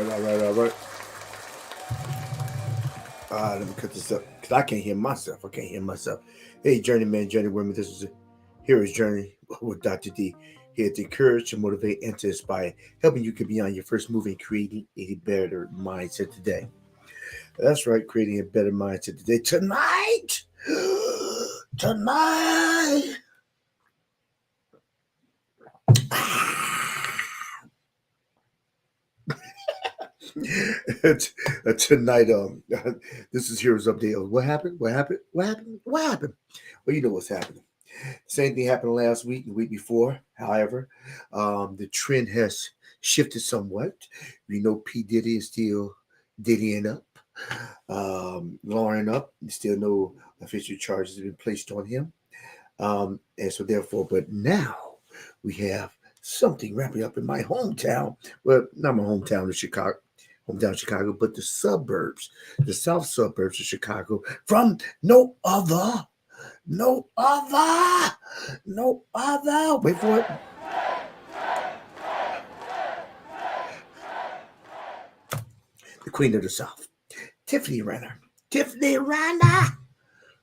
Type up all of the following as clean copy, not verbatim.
All right. Let me cut this up because I can't hear myself. Hey, journeyman, journeywoman, this is a hero's journey with Dr. D. Here to encourage, to motivate, and to inspire, helping you get beyond your first move and creating a better mindset today. That's right, creating a better mindset today. Tonight, tonight. Tonight, this is Heroes Update. What happened? What happened? What happened? What happened? Well, you know what's happening. Same thing happened last week, the week before. However, the trend has shifted somewhat. We know P. Diddy is still diddying up, lawyering up. Still no official charges have been placed on him. And so therefore, but now we have something wrapping up in my hometown. Well, not my hometown of Chicago, but the south suburbs of Chicago, from no other, no other. Wait for it. The Queen of the South, Tiffany Renner. Tiffany Renner.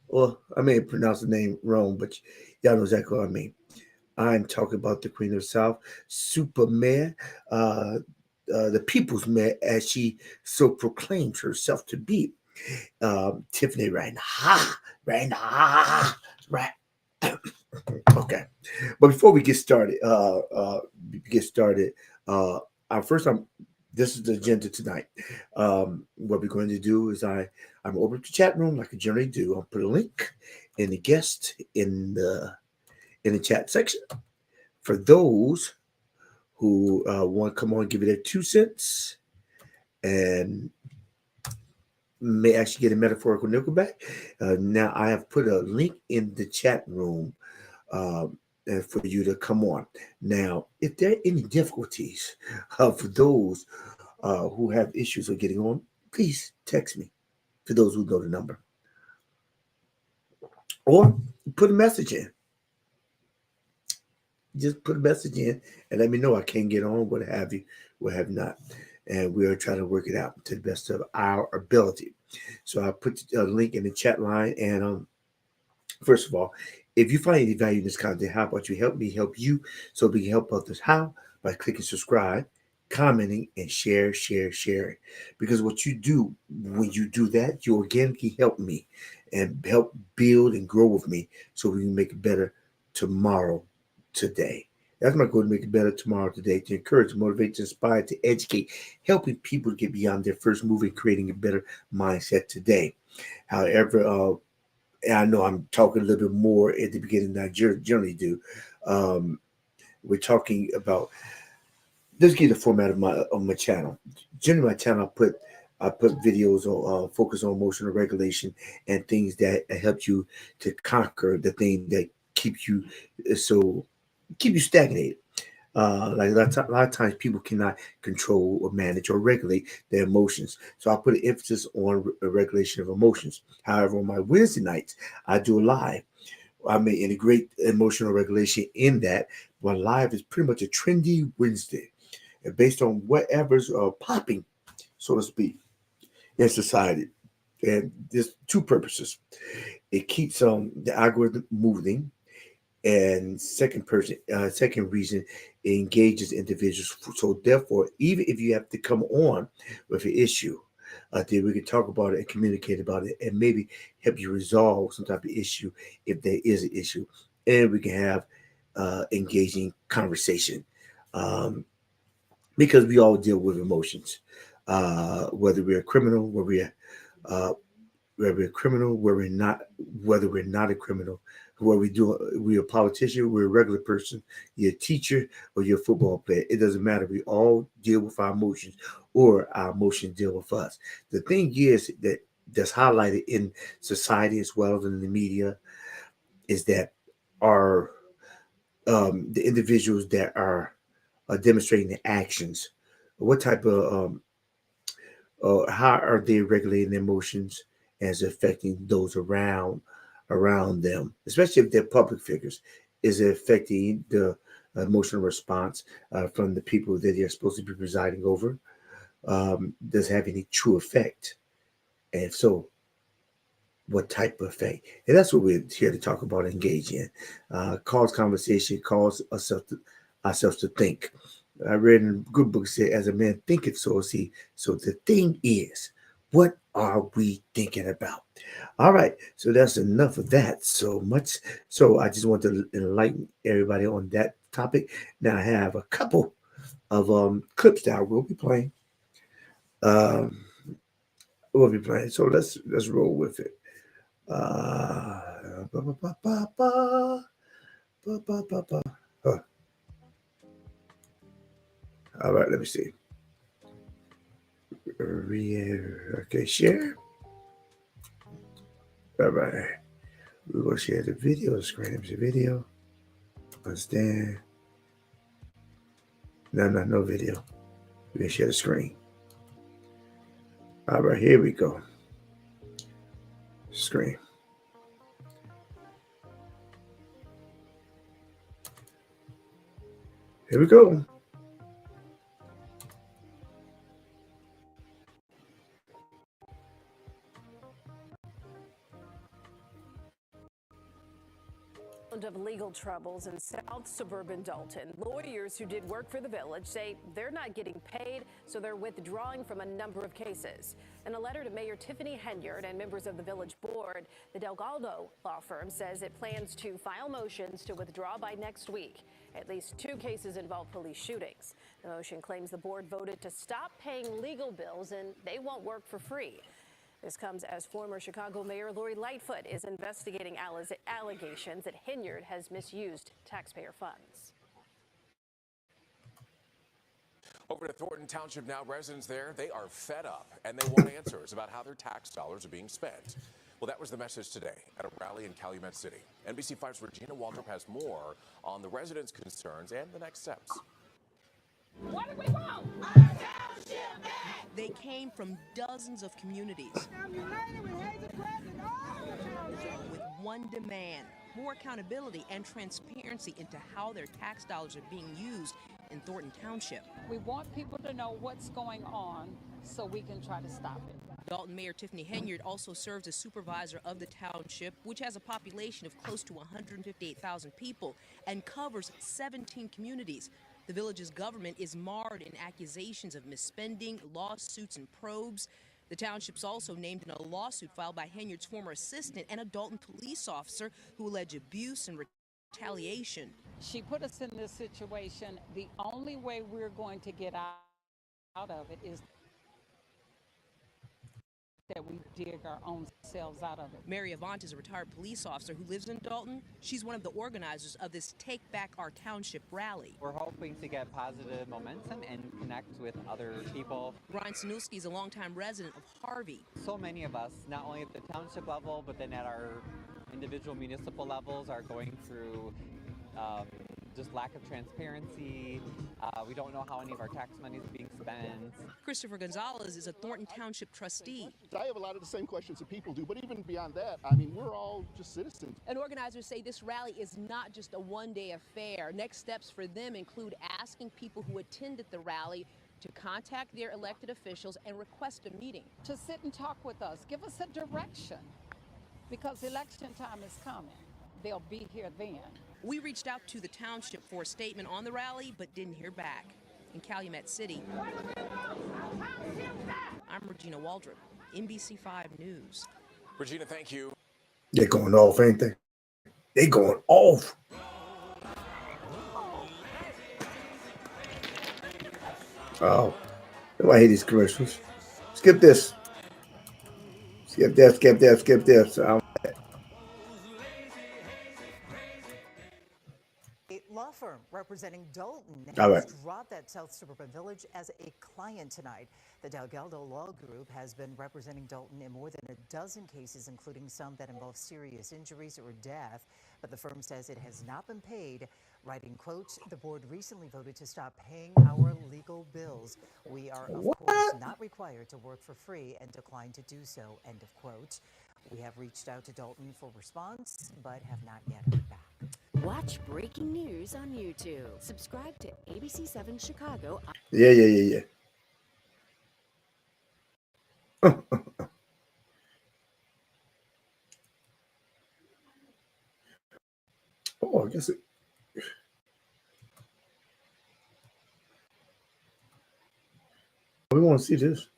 Well, I may pronounce the name wrong, but y'all know exactly what I mean. I'm talking about the Queen of the South, Superman, uh, the People's Mayor, as she so proclaims herself to be. Tiffany Renner. Renner. Right. Okay. But before we get started, first, this is the agenda tonight. What we're going to do is I'm over to the chat room like I generally do. I'll put a link in the guest in the chat section for those who want to come on and give it their 2 cents and may actually get a metaphorical nickelback. Now I have put a link in the chat room for you to come on. Now, if there are any difficulties for those who have issues with getting on, please text me for those who know the number. Or put a message in. Just put a message in and let me know I can't get on, what have you, what have not. And we are trying to work it out to the best of our ability. So I put a link in the chat line. And first of all, if you find any value in this content, how about you help me help you so we can help others? How? By clicking subscribe, commenting, and sharing. Because what you do when you do that, you organically help me and help build and grow with me so we can make it better tomorrow, today. That's my goal, to make it better tomorrow, today, to encourage, to motivate, to inspire, to educate, helping people get beyond their first move and creating a better mindset today. However, and I know I'm talking a little bit more at the beginning than I generally do. Um, we're talking about, let's get the format of my channel. Generally, my channel I put videos on focus on emotional regulation and things that help you to conquer the thing that keep you so keep you stagnated. Like a lot of times people cannot control or manage or regulate their emotions. So I put an emphasis on regulation of emotions. However, on my Wednesday nights, I do a live. I may integrate emotional regulation in that. My live is pretty much a trendy Wednesday, and based on whatever's popping, so to speak, in society. And there's two purposes. It keeps the algorithm moving, and second reason, it engages individuals. So therefore, even if you have to come on with an issue, then we can talk about it and communicate about it and maybe help you resolve some type of issue if there is an issue, and we can have engaging conversation, um, because we all deal with emotions, whether we're a criminal, uh, whether we're a criminal, whether we're not a criminal, whether we're a politician, we're a regular person, you're a teacher, or you're a football player. It doesn't matter. We all deal with our emotions, or our emotions deal with us. The thing is that's highlighted in society as well as in the media is that our the individuals that are demonstrating the actions, what type of how are they regulating their emotions as affecting those around them, especially if they're public figures? Is it affecting the emotional response from the people that they're supposed to be presiding over? does it have any true effect? And if so, what type of effect? And that's what we're here to talk about, engage in. Cause conversation, cause ourselves to think. I read in a good book said, as a man thinketh, so is he. So the thing is, what are we thinking about? All right, so that's enough of that. So much. So I just want to enlighten everybody on that topic. Now I have a couple of clips that I will be playing. Um, we'll be playing. So let's roll with it. Ba, ba, ba, ba, ba, ba, ba, ba, ba. Huh. All right, let me see. Okay, share. All right. We're going to share the video screen. The video. Understand. No video. We're going to share the screen. All right, here we go. Screen. Here we go. Of legal troubles in South suburban Dolton. Lawyers who did work for the village say they're not getting paid, so they're withdrawing from a number of cases. In a letter to Mayor Tiffany Henyard and members of the village board, the Delgado law firm says it plans to file motions to withdraw by next week. At least 2 cases involve police shootings. The motion claims the board voted to stop paying legal bills and they won't work for free. This comes as former Chicago Mayor Lori Lightfoot is investigating allegations that Henyard has misused taxpayer funds. Over to Thornton Township now, residents there, they are fed up and they want answers about how their tax dollars are being spent. Well, that was the message today at a rally in Calumet City. NBC5's Regina Waldrop has more on the residents' concerns and the next steps. What do we want? They came from dozens of communities with one demand: more accountability and transparency into how their tax dollars are being used in Thornton Township. We want people to know what's going on so we can try to stop it. Dalton Mayor Tiffany Henyard also serves as supervisor of the township, which has a population of close to 158,000 people and covers 17 communities. The village's government is marred in accusations of misspending, lawsuits, and probes. The township's also named in a lawsuit filed by Henyard's former assistant and a Dalton police officer who allege abuse and retaliation. She put us in this situation. The only way we're going to get out of it is that we dig our own selves out of it. Mary Avant is a retired police officer who lives in Dalton. She's one of the organizers of this Take Back Our Township rally. We're hoping to get positive momentum and connect with other people. Brian Sanulski is a longtime resident of Harvey. So many of us, not only at the township level, but then at our individual municipal levels, are going through just lack of transparency. We don't know how any of our tax money is being spent. Christopher Gonzalez is a Thornton Township trustee. I have a lot of the same questions that people do, but even beyond that, I mean, we're all just citizens. And organizers say this rally is not just a one-day affair. Next steps for them include asking people who attended the rally to contact their elected officials and request a meeting. To sit and talk with us, give us a direction, because election time is coming. They'll be here then. We reached out to the township for a statement on the rally, but didn't hear back. In Calumet City, I'm Regina Waldrop, NBC5 News. Regina, thank you. They're going off, ain't they? They going off. Oh, I hate these commercials. Skip this. Skip that, skip that, skip this. Law firm representing Dolton All has right. dropped that South Suburban Village as a client tonight. The Delgado Law Group has been representing Dolton in more than a dozen cases, including some that involve serious injuries or death. But the firm says it has not been paid. Writing, quote, "The board recently voted to stop paying our legal bills. We are, of course, not required to work for free and decline to do so," end of quote. We have reached out to Dolton for response, but have not yet heard back. Watch breaking news on YouTube. Subscribe to ABC7 Chicago. Yeah. Oh, I guess it. We want to see this.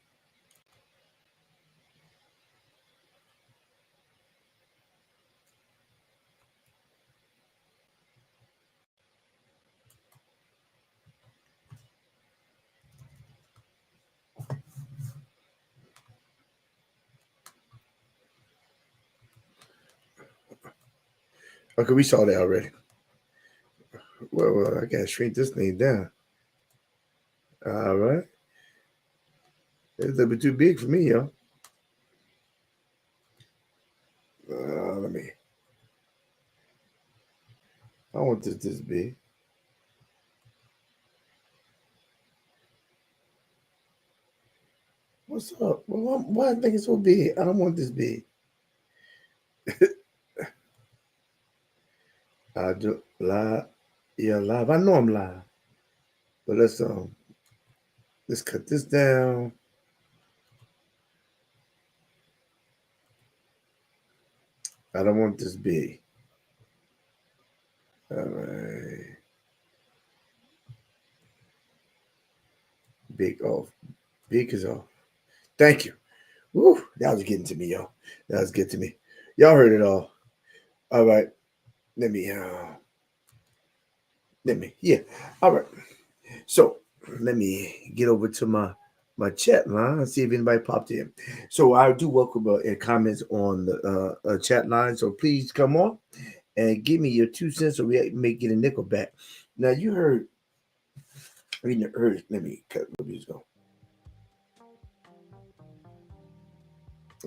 Okay, we saw that already. Well, I gotta shrink this thing down. All right, it's a little bit too big for me, yo. Let me. I want this big. What's up? Well, why I think it's so big? I don't want this big. I do live. Yeah, live. I know I'm live, but let's cut this down. I don't want this big. All right, big off. Big is off. Thank you. Woo, that was getting to me, yo. That was getting to me. Y'all heard it all. All right, let me. Yeah. All right. So let me get over to my chat line and see if anybody popped in. So I do welcome comments on the chat line. So please come on and give me your 2 cents, so we may get a nickel back. Now you heard. Let me cut. Let me just go.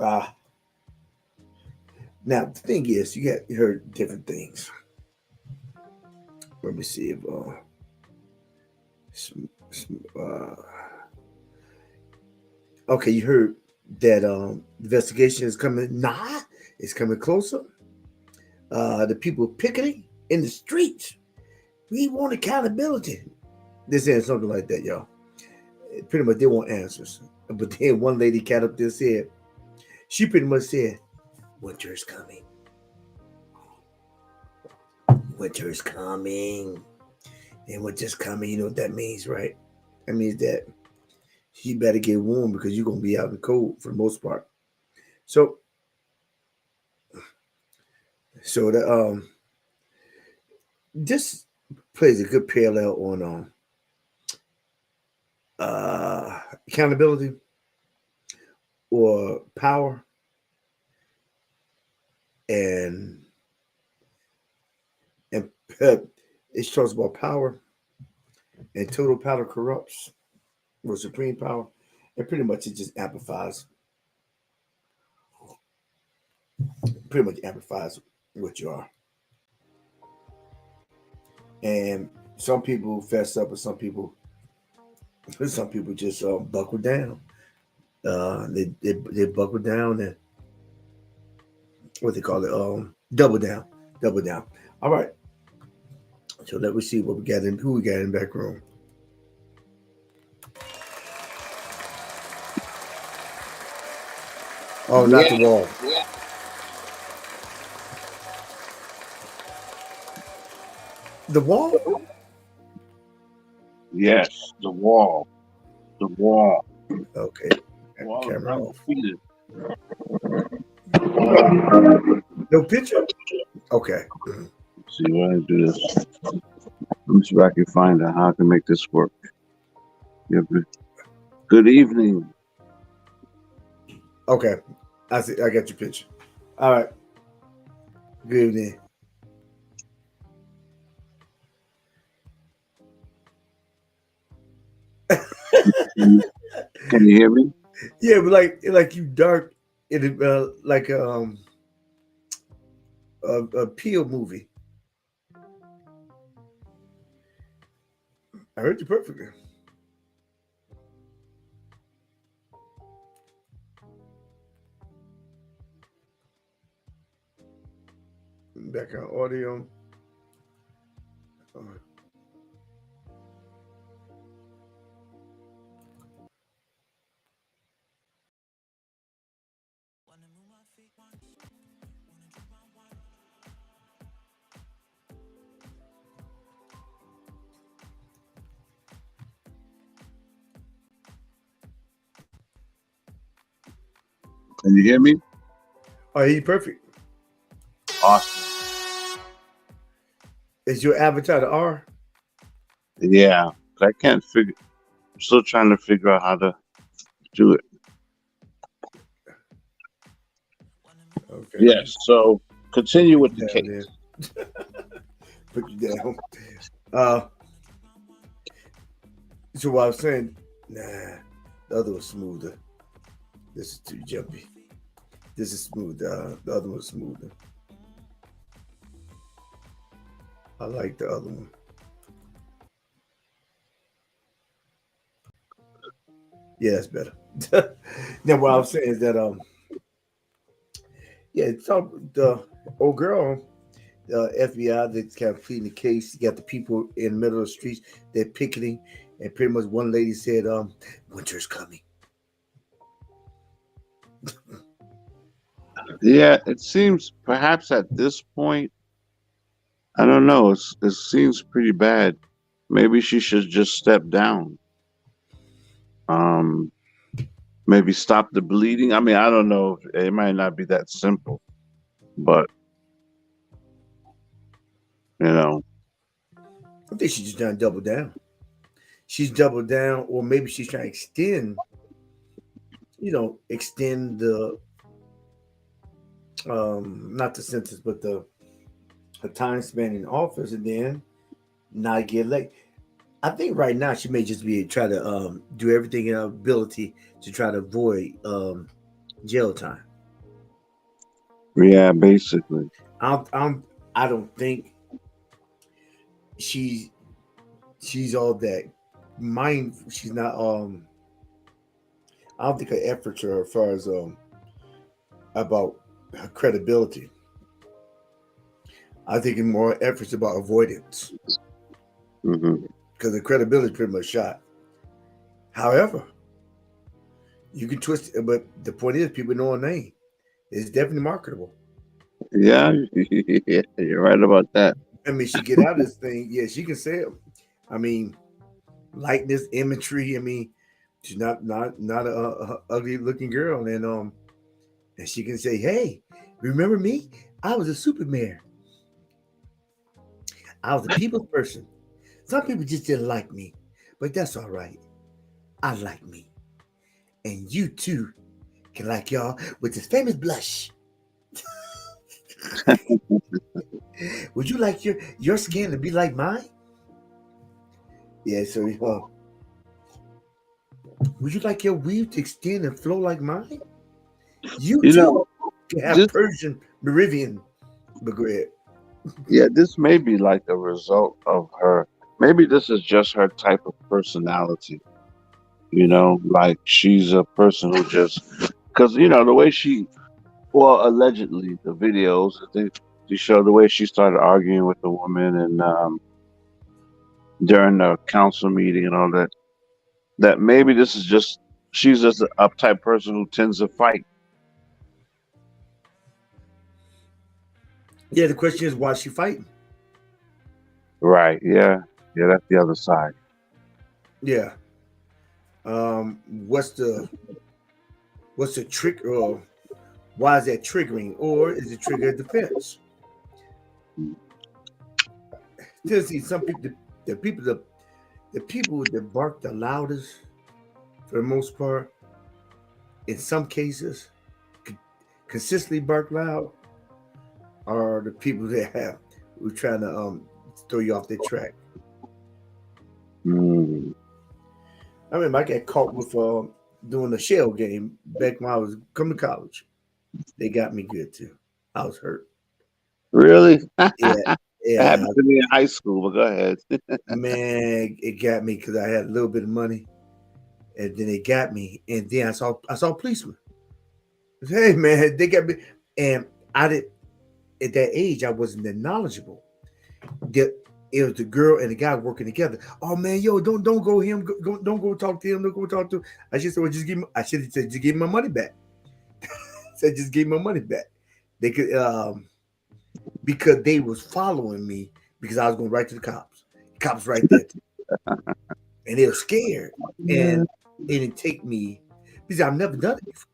Ah, now the thing is, you heard different things. Let me see if uh, okay, you heard that investigation is coming. Nah, it's coming closer. The people picketing in the streets. We want accountability. They're saying something like that, y'all. Pretty much they want answers. But then one lady cat up there said, she pretty much said, winter is coming. Winter is coming. And winter's coming, you know what that means, right? That means that you better get warm because you're gonna be out in the cold for the most part. So the this plays a good parallel on accountability or power, and and it talks about power, and total power corrupts or supreme power, and pretty much it just amplifies what you are. And some people fess up, and some people just buckle down. They buckle down and what they call it, double down. All right. So let me see what we got in, who we got in the back room. Oh, not the wall. The wall? Yes, the wall. The wall. Okay. Wall is Camera off. undefeated. No picture? Okay. Let's see what I do this. Let me see if I can find out how I can make this work. Yeah, good evening. Okay. I see. I got your picture. All right. Good evening. Can you hear me? Yeah, but like you dark in like a Peel movie. I heard you perfectly. Background audio. Can you hear me? Oh, you perfect. Awesome. Is your avatar the R? Yeah, I can't figure. I'm still trying to figure out how to do it. Okay. Yes. So continue with the Down case. there. Put you down. Uh, so what I was saying, nah, the other was smoother. This is too jumpy. This is smooth. The other one's smoother. I like the other one. Yeah, that's better. Now, what I was saying is that yeah, so the old girl, FBI, that's kind of pleading the case. You got the people in the middle of the streets, they're picketing, and pretty much one lady said, "Winter's coming." Yeah, it seems perhaps at this point, I don't know. It seems pretty bad. Maybe she should just step down. Um, maybe stop the bleeding. I mean, I don't know. It might not be that simple, but you know, I think she's just trying to double down. She's doubled down, or maybe she's trying to extend, extend the not the sentence, but the time span in office, and then not get late. I think right now she may just be try to do everything in her ability to try to avoid jail time. yeah, basically, I don't think she's she's all that mind. She's not. I don't think her efforts are as far as about her credibility. I think more efforts about avoidance hmm because the credibility is pretty much shot. However, you can twist it, but the point is, people know her name. It's definitely marketable. yeah, yeah, you're right about that. I mean, she get out of this thing. Yeah, she can sell. I mean, likeness, imagery. I mean, she's not a ugly looking girl, and she can say, "Hey, remember me? I was a super mayor. I was a people's person. Some people just didn't like me, but that's all right. I like me, and you too can like y'all with this famous blush. Would you like your skin to be like mine? Yeah. So, would you like your weave to extend and flow like mine? You You too know, can have this Persian Meridian. But go ahead. yeah, this may be like a result of her. Maybe this is just her type of personality. Like she's a person who just because the way she, well, allegedly the videos they show the way she started arguing with the woman and during the council meeting and all that. That maybe this is just she's just an uptight person who tends to fight. Yeah, the question is why is she fighting? Right? Yeah, yeah. That's the other side. Yeah. What's the trick or why is that triggering? Or is it trigger defense? See, some people the people the people that bark the loudest for the most part, in some cases, consistently bark loud are the people that have who trying to throw you off their track. Mm. I remember I got caught with doing a shell game back when I was coming to college. They got me good too. I was hurt. Really? Yeah, It yeah, happened to me in high school. But go ahead. man, it got me because I had a little bit of money, and then they got me, and then I saw a policeman. I said, hey man, they got me, and I did at that age I wasn't that knowledgeable. It was the girl and the guy working together. Oh man, yo, don't go him, don't go talk to him, don't go talk to him. I just said, well, just give me. I should have said, just give me my money back. Said, just give me my money back. They could because they was following me because I was going right to the cops. The cops right there, and they were scared, and they didn't take me because I've never done it before.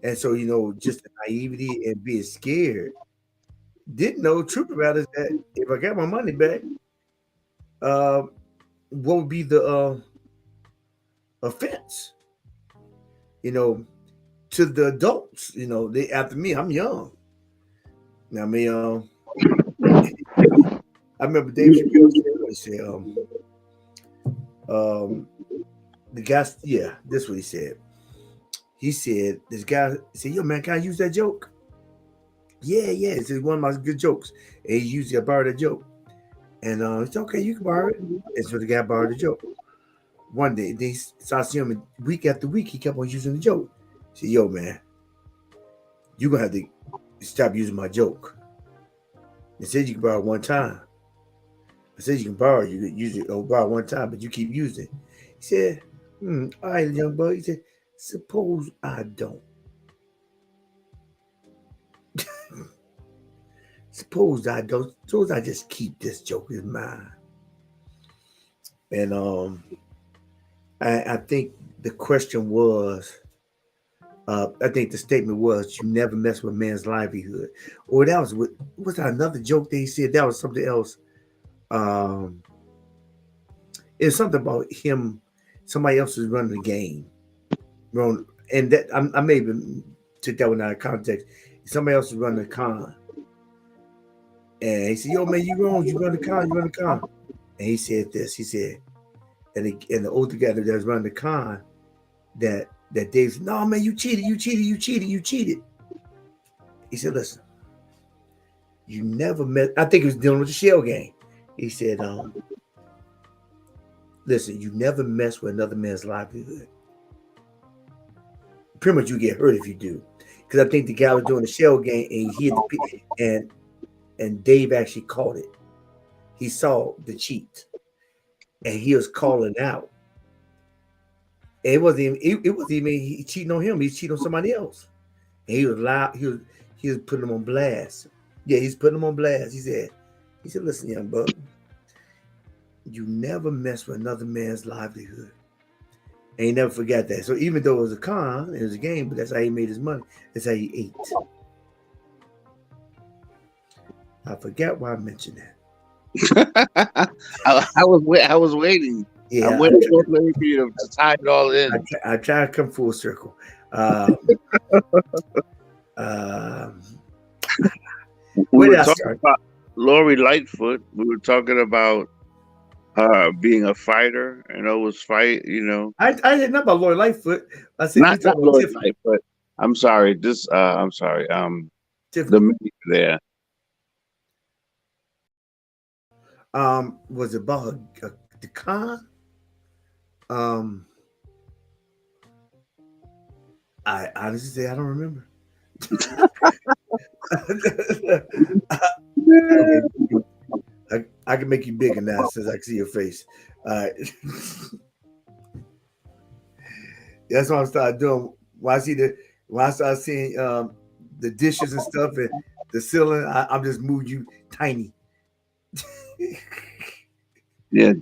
And so, just the naivety and being scared. Didn't know truth about it is that if I got my money back, uh, what would be the offense? You know, to the adults. They after me. I'm young. I mean, I remember Dave Chappelle said, what he said, um, the guy, yeah, this is what he said. He said, this guy said, yo, man, can I use that joke? Yeah, yeah. It's one of my good jokes. And he usually I borrowed that joke. And it's okay, you can borrow it. And so the guy borrowed the joke. One day, they started seeing him week after week, he kept on using the joke. He said, yo, man, you're going to have to stop using my joke. They said you can borrow it one time. I said you can borrow, you can use it or borrow one time, but you keep using it. He said, all right, young boy. He said, suppose I don't. Suppose I don't. Suppose I just keep this joke in mind. And I think the question was, I think the statement was, you never mess with man's livelihood. Or that was that another joke that he said? That was something else. It's something about him. Somebody else was running the game, and that I may even took that one out of context. Somebody else was running the con, and he said, "Yo, man, you wrong. You run the con. You run the con." And he said this. He said, and the older guy that was running the con, that Dave said, "No, man, you cheated. You cheated. You cheated. You cheated." He said, "Listen, you never met." I think he was dealing with the shell game. He said, listen, you never mess with another man's livelihood. Pretty much you get hurt if you do. Because I think the guy was doing the shell game and he hit and Dave actually caught it. He saw the cheat. And he was calling out. And it wasn't even he cheating on him, he cheating on somebody else. And he was loud, he was putting him on blast. Yeah, he's putting him on blast. He said, listen, young buck. You never mess with another man's livelihood. And he never forgot that. So even though it was a con, it was a game, but that's how he made his money. That's how he ate. I forgot why I mentioned that. I was waiting. Yeah, I'm waiting for you to tie it all in. I try to come full circle. We were talking about Lori Lightfoot. We were talking about being a fighter and always fight. I didn't know about Lori Lightfoot. I said not Lori Lightfoot. I'm sorry. I'm sorry. Tiffany. The was it about the con? I honestly say I don't remember. I can make you bigger now since I can see your face. That's what I started doing. When I start seeing the dishes and stuff and the ceiling, I'm just moving you tiny. Yeah,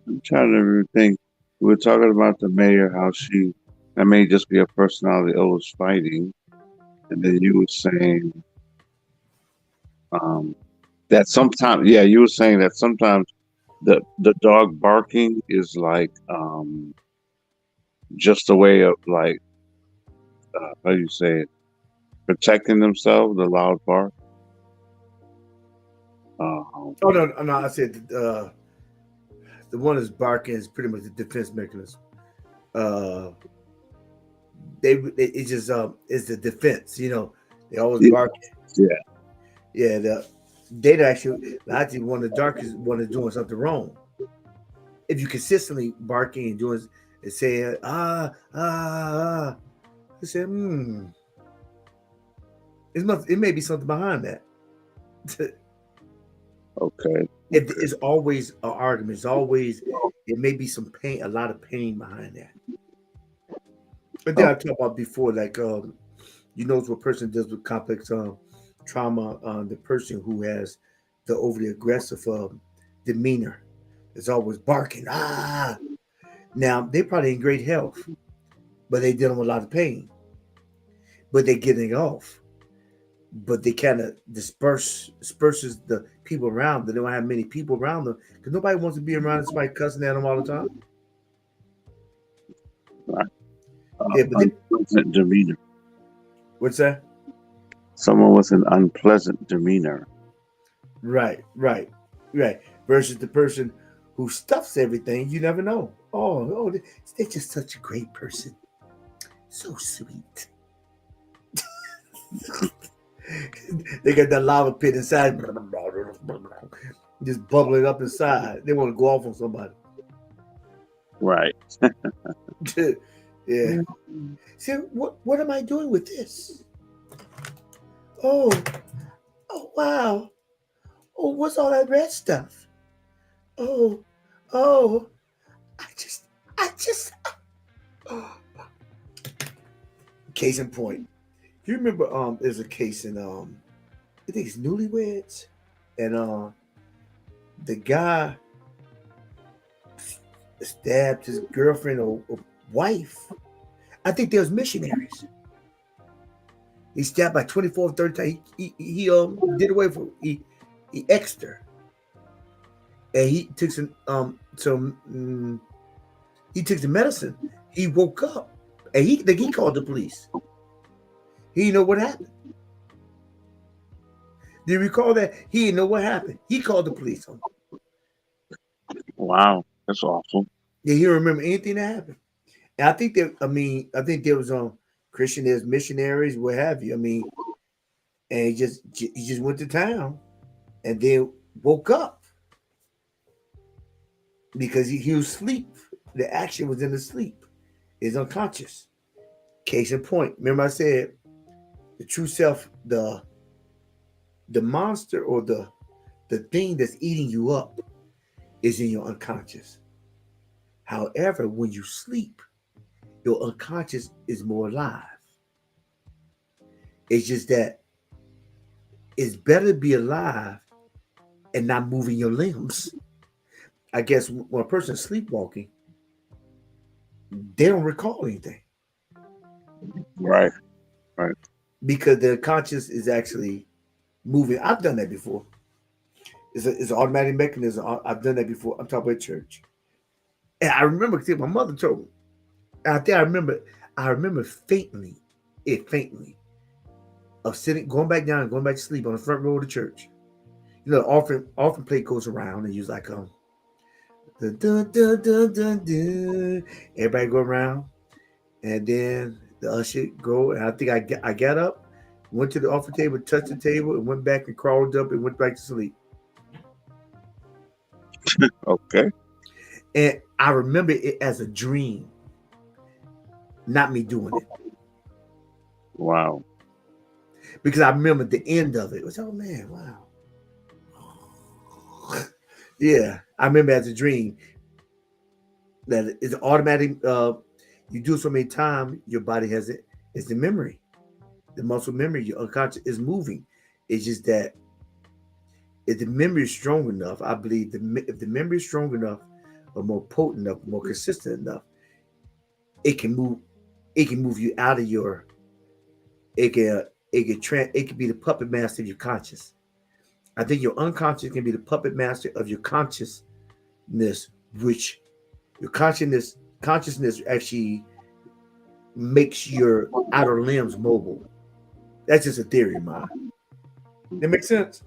I'm trying to think. We were talking about the mayor, how that may just be a personality always fighting, and then you were saying that sometimes, you were saying that sometimes the dog barking is like just a way of like how do you say it, protecting themselves, the loud bark. Oh no! I said the one that's barking is pretty much the defense mechanism. It's just it's the defense. They always barking. Yeah. They actually one of the darkest one is doing something wrong. If you consistently barking and doing and saying I said it may be something behind that. Okay. It's always an argument. It's always it may be some pain, a lot of pain behind that. But then I talked about before, like You know what a person does with complex trauma. The person who has the overly aggressive demeanor is always barking. Ah, now they probably in great health, but they dealing with a lot of pain. But they're getting off. But they kind of disperses the people around them. They don't have many people around them because nobody wants to be around somebody cussing at them all the time. Right. Yeah, but Unpleasant demeanor. what's that? Someone with an unpleasant demeanor. Right. Versus the person who stuffs everything. You never know. They're just such a great person. So sweet. They got that lava pit inside, just bubbling up inside. They want to go off on somebody. Right. Yeah. See, what am I doing with this? Oh, oh wow. Oh, what's all that red stuff? Oh, oh, I just. Oh. Case in point. You remember there's a case in I think it's Newlyweds, and the guy stabbed his girlfriend or wife. I think there was missionaries. He stabbed by 24th, 3rd time. He did away for he exed her, and he took he took some medicine. He woke up, and he called the police. He didn't know what happened. Do you recall that? He didn't know what happened. He called the police on him. Wow, that's awful. Yeah, he don't remember anything that happened. And I think there was Christian, there's missionaries, what have you. I mean, and he just went to town and then woke up because he was asleep. The action was in the sleep. He's unconscious. Case in point. Remember I said the true self, the monster or the thing that's eating you up is in your unconscious. However, when you sleep, your unconscious is more alive. It's just that it's better to be alive and not moving your limbs. I guess when a person's sleepwalking, they don't recall anything Right. Right. because their conscious is actually moving. I've done that before. It's an automatic mechanism. I've done that before. I'm talking about church. And I remember because my mother told me. I think I remember faintly of sitting, going back down and going back to sleep on the front row of the church. You know, the offering plate goes around and you like dun, dun, dun, dun, dun, dun. Everybody go around, and then the usher go. And I think I got up, went to the offering table, touched the table, and went back and crawled up and went back to sleep. Okay. And I remember it as a dream, not me doing it. Wow. Because I remember the end of it. It was, oh man, wow. Yeah, I remember as a dream that it's automatic. You do it so many times, your body has it. It's the memory, the muscle memory. Your unconscious is moving. It's just that if the memory is strong enough, I believe if the memory is strong enough, or more potent enough, more consistent enough, it can move. It can move you out of your. It can be the puppet master of your conscious. I think your unconscious can be the puppet master of your consciousness, which your consciousness actually makes your outer limbs mobile. That's just a theory of mine. That makes sense.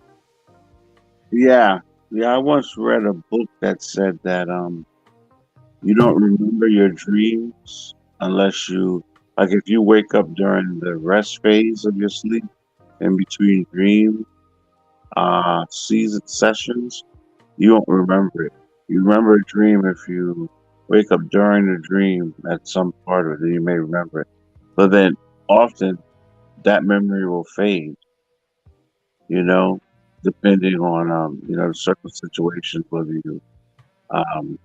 Yeah. Yeah. I once read a book that said that you don't remember your dreams unless you like if you wake up during the rest phase of your sleep in between dream season sessions, you won't remember it. You remember a dream if you wake up during the dream at some part of it, then you may remember it. But then often that memory will fade, you know, depending on the certain situations with you. Um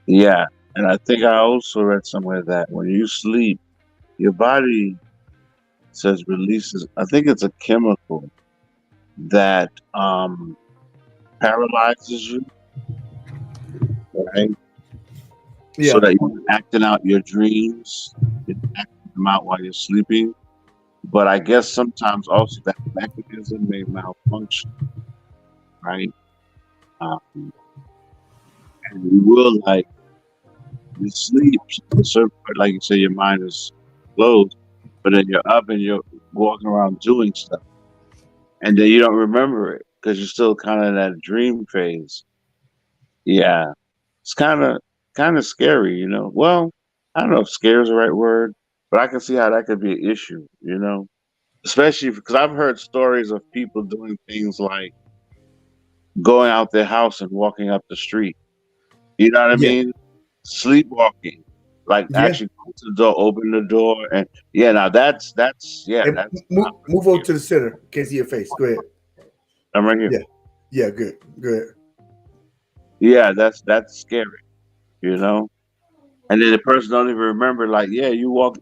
yeah. And I think I also read somewhere that when you sleep, your body says releases. I think it's a chemical that paralyzes you, right? So Yeah. that you're acting out your dreams, you're acting them out while you're sleeping. But I guess sometimes also that mechanism may malfunction, right? Um, and you will like you sleep to a certain point, like you say, your mind is closed, but then you're up and you're walking around doing stuff, and then you don't remember it because you're still kind of in that dream phase. Yeah, it's kind of scary, you know. Well, I don't know if "scare" is the right word, but I can see how that could be an issue, you know, especially because I've heard stories of people doing things like going out their house and walking up the street. You know what I Yeah. mean? Sleepwalking, like Yeah. actually go to the door, open the door, and yeah. Now that's yeah, And that's move over to the center. Can't see your face. Go ahead. I'm right here. Yeah. Yeah. Good. Good. Yeah, that's scary, you know. And then the person don't even remember. Like, yeah, you walk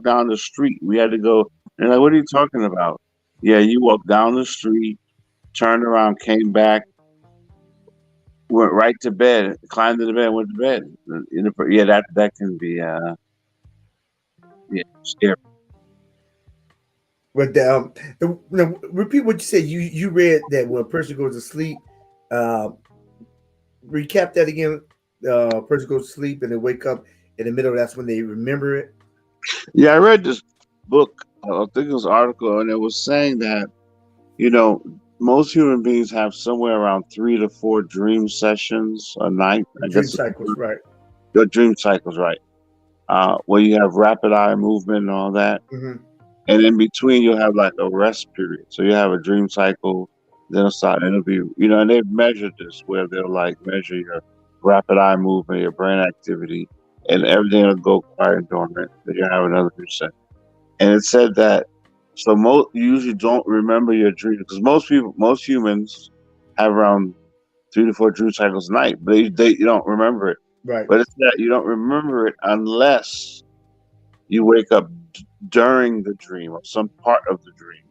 down the street. We had to go. And like, what are you talking about? Yeah, you walked down the street, turned around, came back, went right to bed, climbed into bed, went to bed. Yeah, that can be yeah, scary. But now, repeat what you said. You read that when a person goes to sleep. Uh, Recap that again. Person goes to sleep and they wake up in the middle. That's when they remember it. Yeah, I read this book. I think it was an article, and it was saying that you know most human beings have somewhere around 3 to 4 dream sessions a night. I Dream guess cycles, right? your dream cycles, right? Where you have rapid eye movement and all that. Hmm. And in between, you'll have like a rest period. So you have a dream cycle, then it'll start, and it'll be, and they've measured this where they'll like measure your rapid eye movement, your brain activity, and everything will go quiet and dormant. Then you have another reset. And it said that, so most you usually don't remember your dreams because most humans have around 3 to 4 dream cycles a night, but you don't remember it. Right. But it's that you don't remember it unless you wake up during the dream or some part of the dream,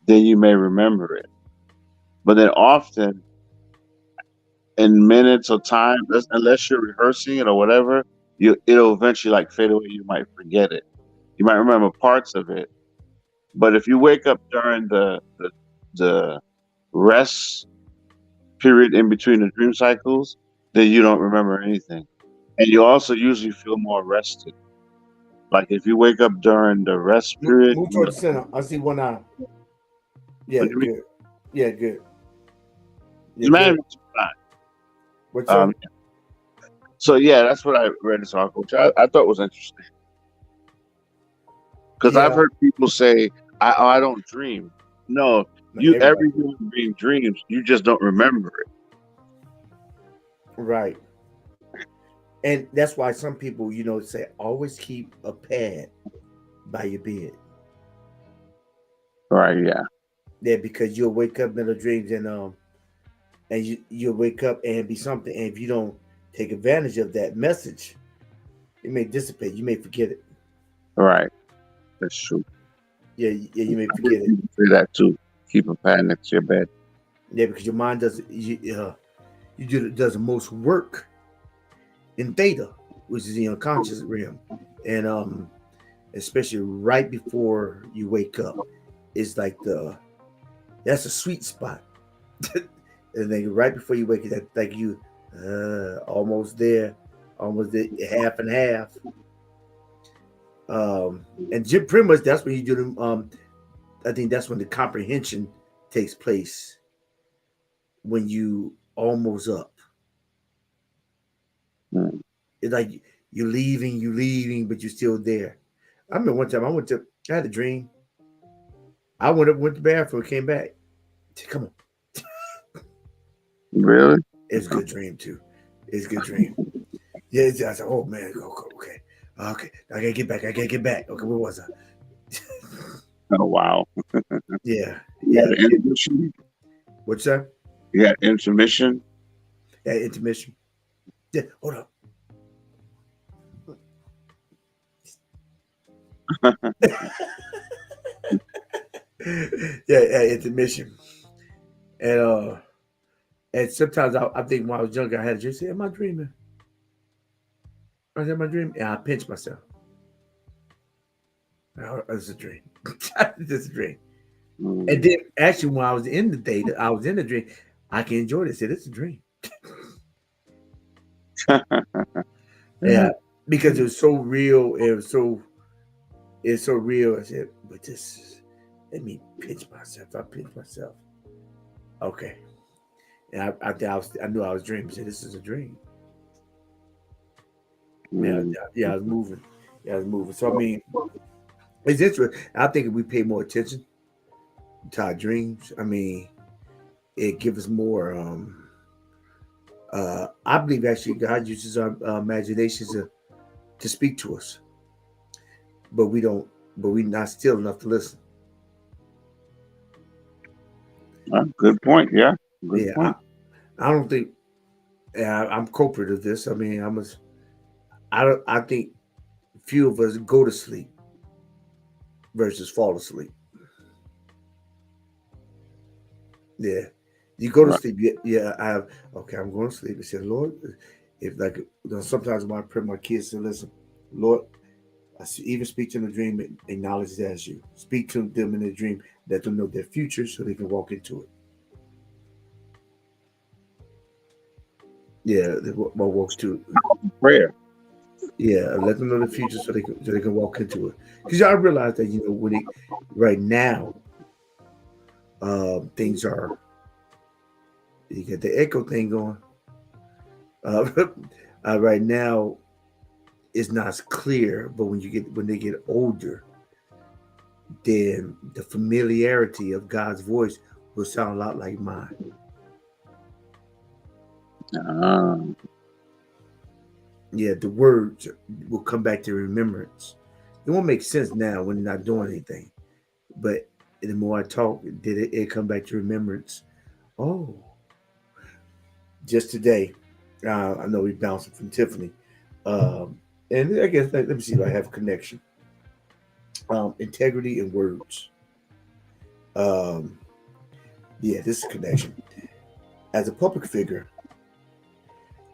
then you may remember it. But then often in minutes or time, unless you're rehearsing it or whatever, it'll eventually like fade away. You might forget it. You might remember parts of it. But if you wake up during the rest period in between the dream cycles, then you don't remember anything. And you also usually feel more rested. Like if you wake up during the rest period, Move towards the center. I see one eye. what Yeah, do you mean? good. Yeah, good. Yeah, It's good. man, it's not. What's Um, that? so yeah, that's what I read this article, which I thought was interesting because I've Yeah. heard people say, I don't dream." No, Not everybody. every human being dreams. You just don't remember it. Right. And that's why some people, say always keep a pad by your bed. Right? Yeah. Yeah, because you'll wake up in the dreams and you'll wake up and be something. And if you don't take advantage of that message, it may dissipate. You may forget it. Right. That's true. Yeah, yeah, you may I hear forget it. people say that too. Keep a pad next to your bed. Yeah, because your mind does the most work in theta, which is the unconscious realm, and especially right before you wake up, it's like that's a sweet spot, and then right before you wake up, that like you almost there, almost there, half and half, and pretty much that's when you do them. I think that's when the comprehension takes place when you almost up. Mm. It's like you leaving, but you're still there. I remember one time I had a dream. I went to the bathroom, came back. Come on. Really? It's a good dream too. It's a good dream. Yeah, I said, oh man, okay. Okay. I gotta get back. Okay, where was I? Oh wow. Yeah. You Yeah. had an intermission. What's that? You had intermission. Yeah, intermission. Yeah, hold up. Yeah, at intermission. And sometimes I think when I was younger, I had to just say, "Am I dreaming? Am I dreaming?" And I pinch myself. Oh, it's a dream. It's a dream. And Mm. then actually, when I was in the data, I was in the dream. I can enjoy this. It's a dream. Yeah, because it was so real. It's so real. I said, but this, let me pinch myself. I pinch myself. Okay. And I knew I was dreaming. I said, this is a dream. Yeah, Mm. yeah, I was moving. Yeah, I was moving. So I mean, it's interesting. I think if we pay more attention to our dreams, I mean, it gives us more. I believe actually God uses our imaginations to speak to us, but we don't. But we're not still enough to listen. Good point. Yeah, good Yeah, point. I don't think I'm culprit of this. I mean, I don't. I think few of us go to sleep versus fall asleep. Yeah, you go to Right. sleep. Yeah, yeah. I have. Okay, I'm going to sleep. I said, Lord, if like sometimes when I pray, my kids say, listen, Lord, even speak to them in the dream, acknowledge it as you. Speak to them in the dream, let them know their future so they can walk into it. Yeah, what walks to. Prayer. Yeah, let them know the future so they can walk into it. Because I realize that when it right now things are you get the echo thing going. Uh, right now it's not as clear, but when they get older, then the familiarity of God's voice will sound a lot like mine. Ah, Yeah, the words will come back to remembrance. It won't make sense now when you're not doing anything, but the more I talk, did it come back to remembrance? Oh, just today, I know we bouncing from Tiffany, um, and I guess let me see if I have a connection. Integrity and words. Um, yeah, this is connection. As a public figure,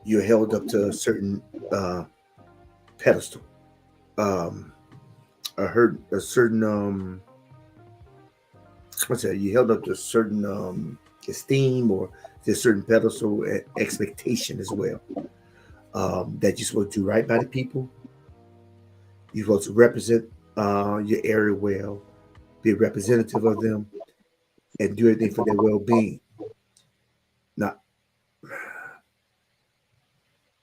you're held up to a certain uh, pedestal. Um, a certain what's that? You held up to a certain esteem or to a certain pedestal expectation as well. That you're supposed to do right by the people. You're supposed to represent your area well, be a representative of them, and do everything for their well-being. Not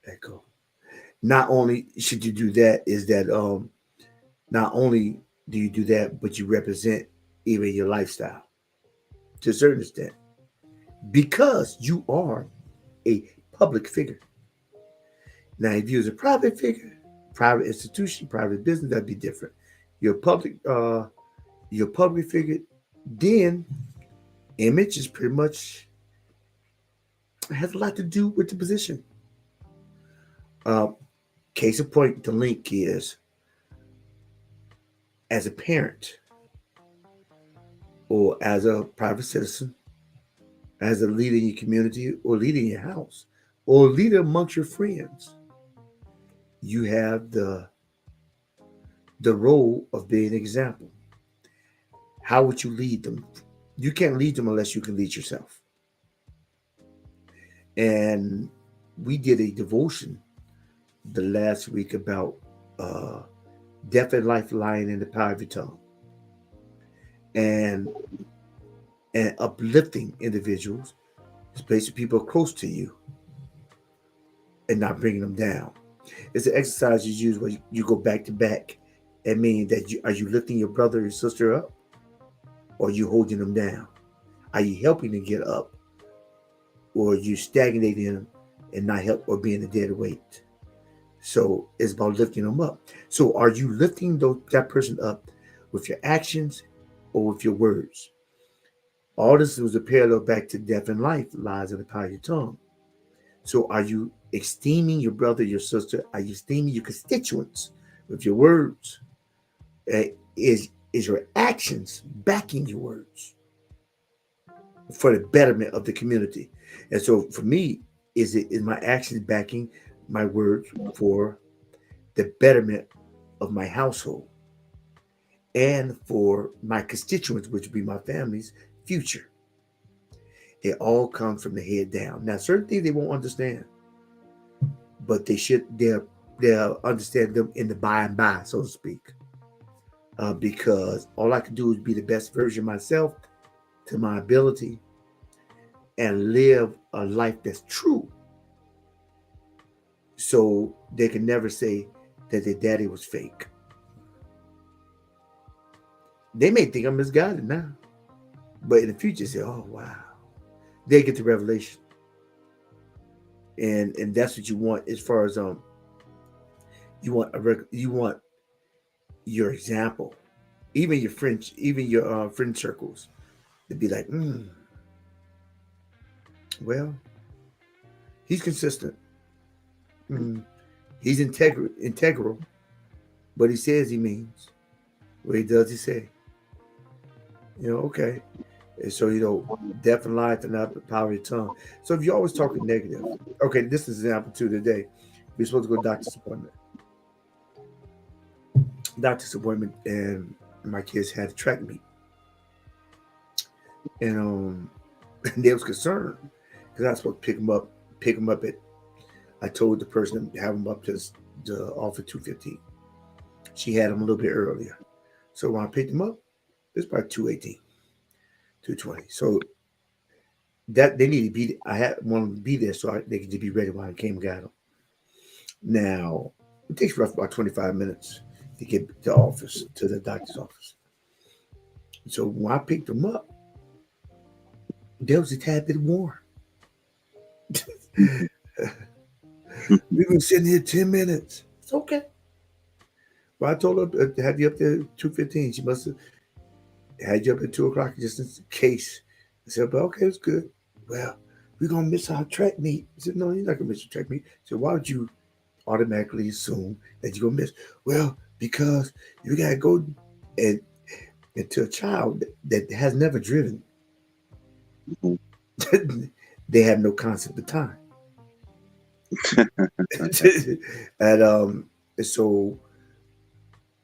echo. Not only should you do that, is that not only do you do that, but you represent even your lifestyle to a certain extent because you are a public figure. Now, if you was a private figure, private institution, private business, that'd be different. You're a you're a public figure, then image is pretty much has a lot to do with the position. Uh, Case in point, the link is as a parent or as a private citizen, as a leader in your community or leader in your house or leader amongst your friends, you have the role of being an example. How would you lead them? You can't lead them unless you can lead yourself. And we did a devotion the last week about uh, death and life lying in the power of your tongue, and uplifting individuals, especially people close to you, and not bringing them down. It's an exercise you use where you go back to back. And mean that are you lifting your brother or sister up, or are you holding them down? Are you helping them get up, or are you stagnating them and not help or being a dead weight? So it's about lifting them up. So are you lifting that person up with your actions or with your words? All this was a parallel back to death and life lies in the power of your tongue. So are you esteeming your brother, your sister? Are you esteeming your constituents with your words? Is is your actions backing your words for the betterment of the community. And so for me, is my actions backing my words for the betterment of my household and for my constituents, which would be my family's future. It all comes from the head down. Now, certain things they won't understand, but they'll understand them in the by and by, so to speak. Because all I can do is be the best version of myself to my ability and live a life that's true. So they can never say that their daddy was fake. They may think I'm misguided now, but in the future say, "Oh wow," they get the revelation, and that's what you want as far as you want your example, even your friends, even your friend circles, to be like, well, he's consistent, he's integral, what he says he means, what he does he say, okay. And so, death and life and not the power of your tongue. So if you're always talking negative, okay, this is an example too today. We're supposed to go to doctor's appointment, and my kids had a track meet, and they was concerned because I was supposed to pick them up at. I told the person to have them up to the office 2:15. She had them a little bit earlier, so when I picked them up, it's about 2:18, 2:20. So that they need to be. I had wanted them to be there so they could just be ready when I came and got them. Now it takes roughly about 25 minutes to get to the office, to the doctor's office. So when I picked them up, there was a tad bit warm. We've been sitting here 10 minutes. It's okay. Well, I told her to have you up there at 2:15. She must have had you up at 2 o'clock just in case. I said, but okay, it's good. Well, we're gonna miss our track meet. I said, no, you're not gonna miss your track meet. So why would you automatically assume that you're gonna miss? Well, because you gotta go and to a child that has never driven, they have no concept of time. And so,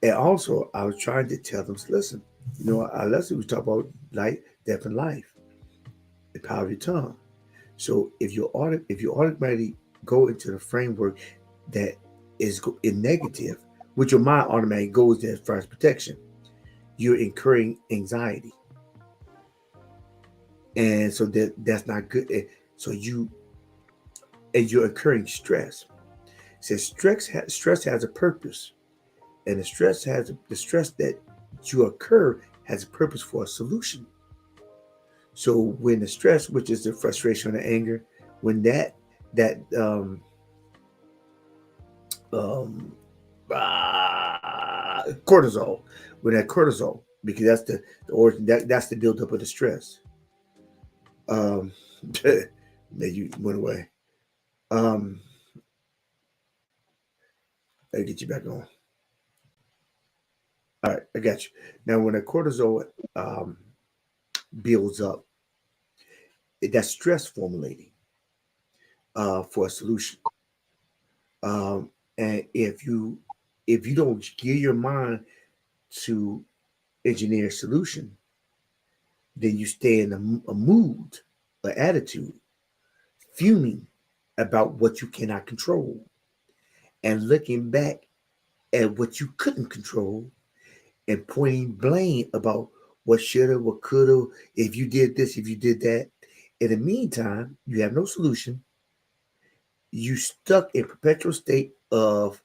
and also I was trying to tell them, listen, our lesson we talk about life, death, and life, the power of your tongue. So if you automatically go into the framework that is in negative, which your mind automatically goes there as far as protection, you're incurring anxiety, and so that's not good. So you're incurring stress. So stress has a purpose, and the stress that you occur has a purpose for a solution. So when the stress, which is the frustration and the anger, when that cortisol, when that cortisol, because that's the origin, that's the buildup of the stress. That you went away. I'll get you back on. All right, I got you. Now, when the cortisol builds up, that's stress formulating for a solution. And if you don't gear your mind to engineer a solution, then you stay in a mood, an attitude, fuming about what you cannot control, and looking back at what you couldn't control, and pointing blame about what should have, what could have, if you did this, if you did that. In the meantime, you have no solution. You stuck in perpetual state of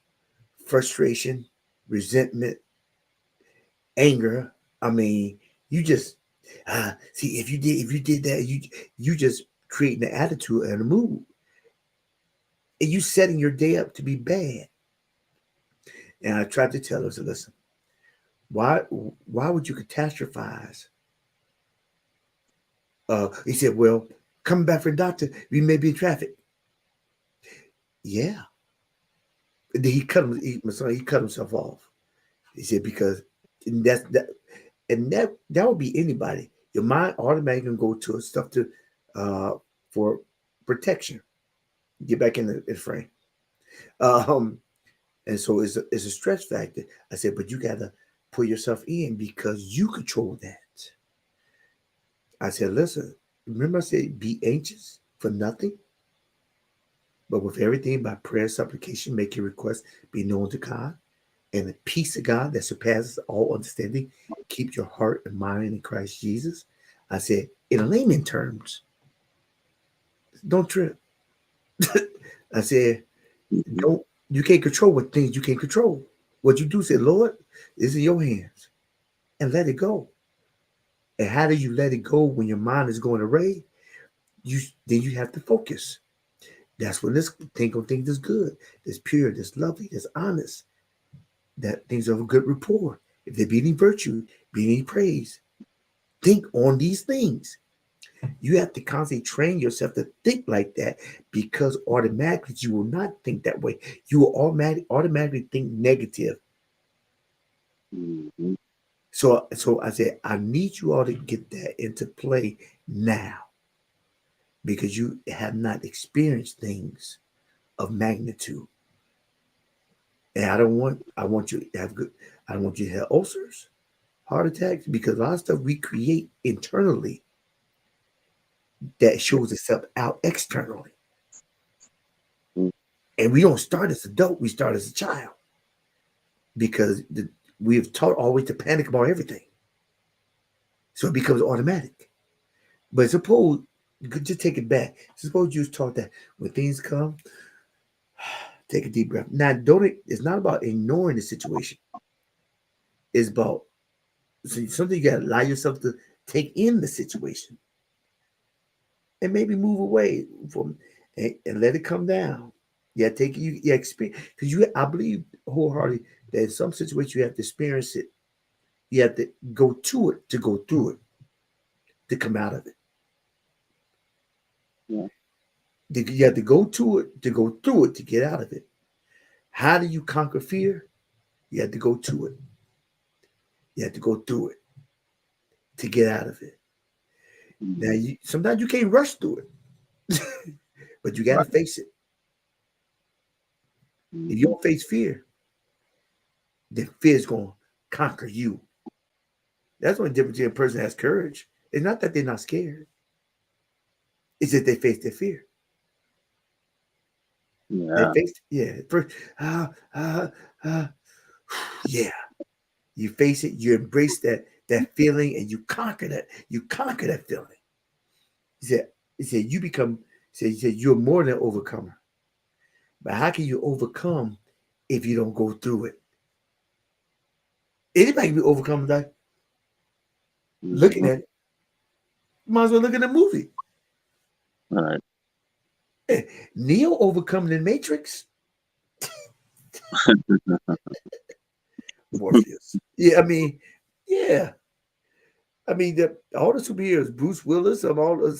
frustration, resentment, anger. I mean, you just see if you did that, you just creating an attitude and a mood, and you setting your day up to be bad. And I tried to tell her, so listen, why would you catastrophize? He said, well, coming back from the doctor, we may be in traffic. Yeah. And then he cut himself off. He said, because that's that And that would be anybody. Your mind automatically gonna go to stuff to for protection. Get back in the frame. Um, and so it's a stress factor. I said, but you gotta put yourself in because you control that. I said, listen, remember I said be anxious for nothing, but with everything by prayer, supplication, make your request be known to God, and the peace of God that surpasses all understanding, keep your heart and mind in Christ Jesus. I said, in layman terms, don't trip. I said, Mhm. don't you can't control what things you can't control. What you do, say, Lord, this is in your hands, and let it go. And how do you let it go when your mind is going array? You have to focus. That's when this think on things that's good, that's pure, that's lovely, that's honest, that things of a good rapport. If there be any virtue, be any praise, think on these things. You have to constantly train yourself to think like that because automatically you will not think that way. You will automatically think negative. Mhm. So I said, I need you all to get that into play now because you have not experienced things of magnitude. And I want you to have good, I don't want you to have ulcers, heart attacks, because a lot of stuff we create internally that shows itself out externally. And we don't start as adult, we start as a child because we have taught always to panic about everything. So it becomes automatic. But suppose you could just take it back. Suppose you was taught that when things come, take a deep breath. Now, don't it's not about ignoring the situation. It's about something you gotta allow yourself to take in the situation and maybe move away from and let it come down. Yeah, take you yeah, experience because you I believe wholeheartedly that in some situations you have to experience it. You have to go to it to go through it to come out of it. Yeah. You have to go to it to go through it to get out of it. How do you conquer fear? You have to go to it. You have to go through it to get out of it. Now, Mhm. sometimes you can't rush through it, but you got to Right. face it. If you Mhm. don't face fear, then fear is going to conquer you. That's the only difference between a person that has courage. It's not that they're not scared. It's that they face their fear. They Yeah. face, yeah. First, ah, ah, ah, yeah. You face it. You embrace that feeling, and you conquer that. You conquer that feeling. He said. He said you become. He said you're more than an overcomer. But how can you overcome if you don't go through it? Anybody can be overcome like looking Mhm. at it. You might as well look at the movie. Right. Neo overcoming the Matrix. Morpheus. Yeah, I mean, yeah. I mean, all the superheroes, Bruce Willis, of all the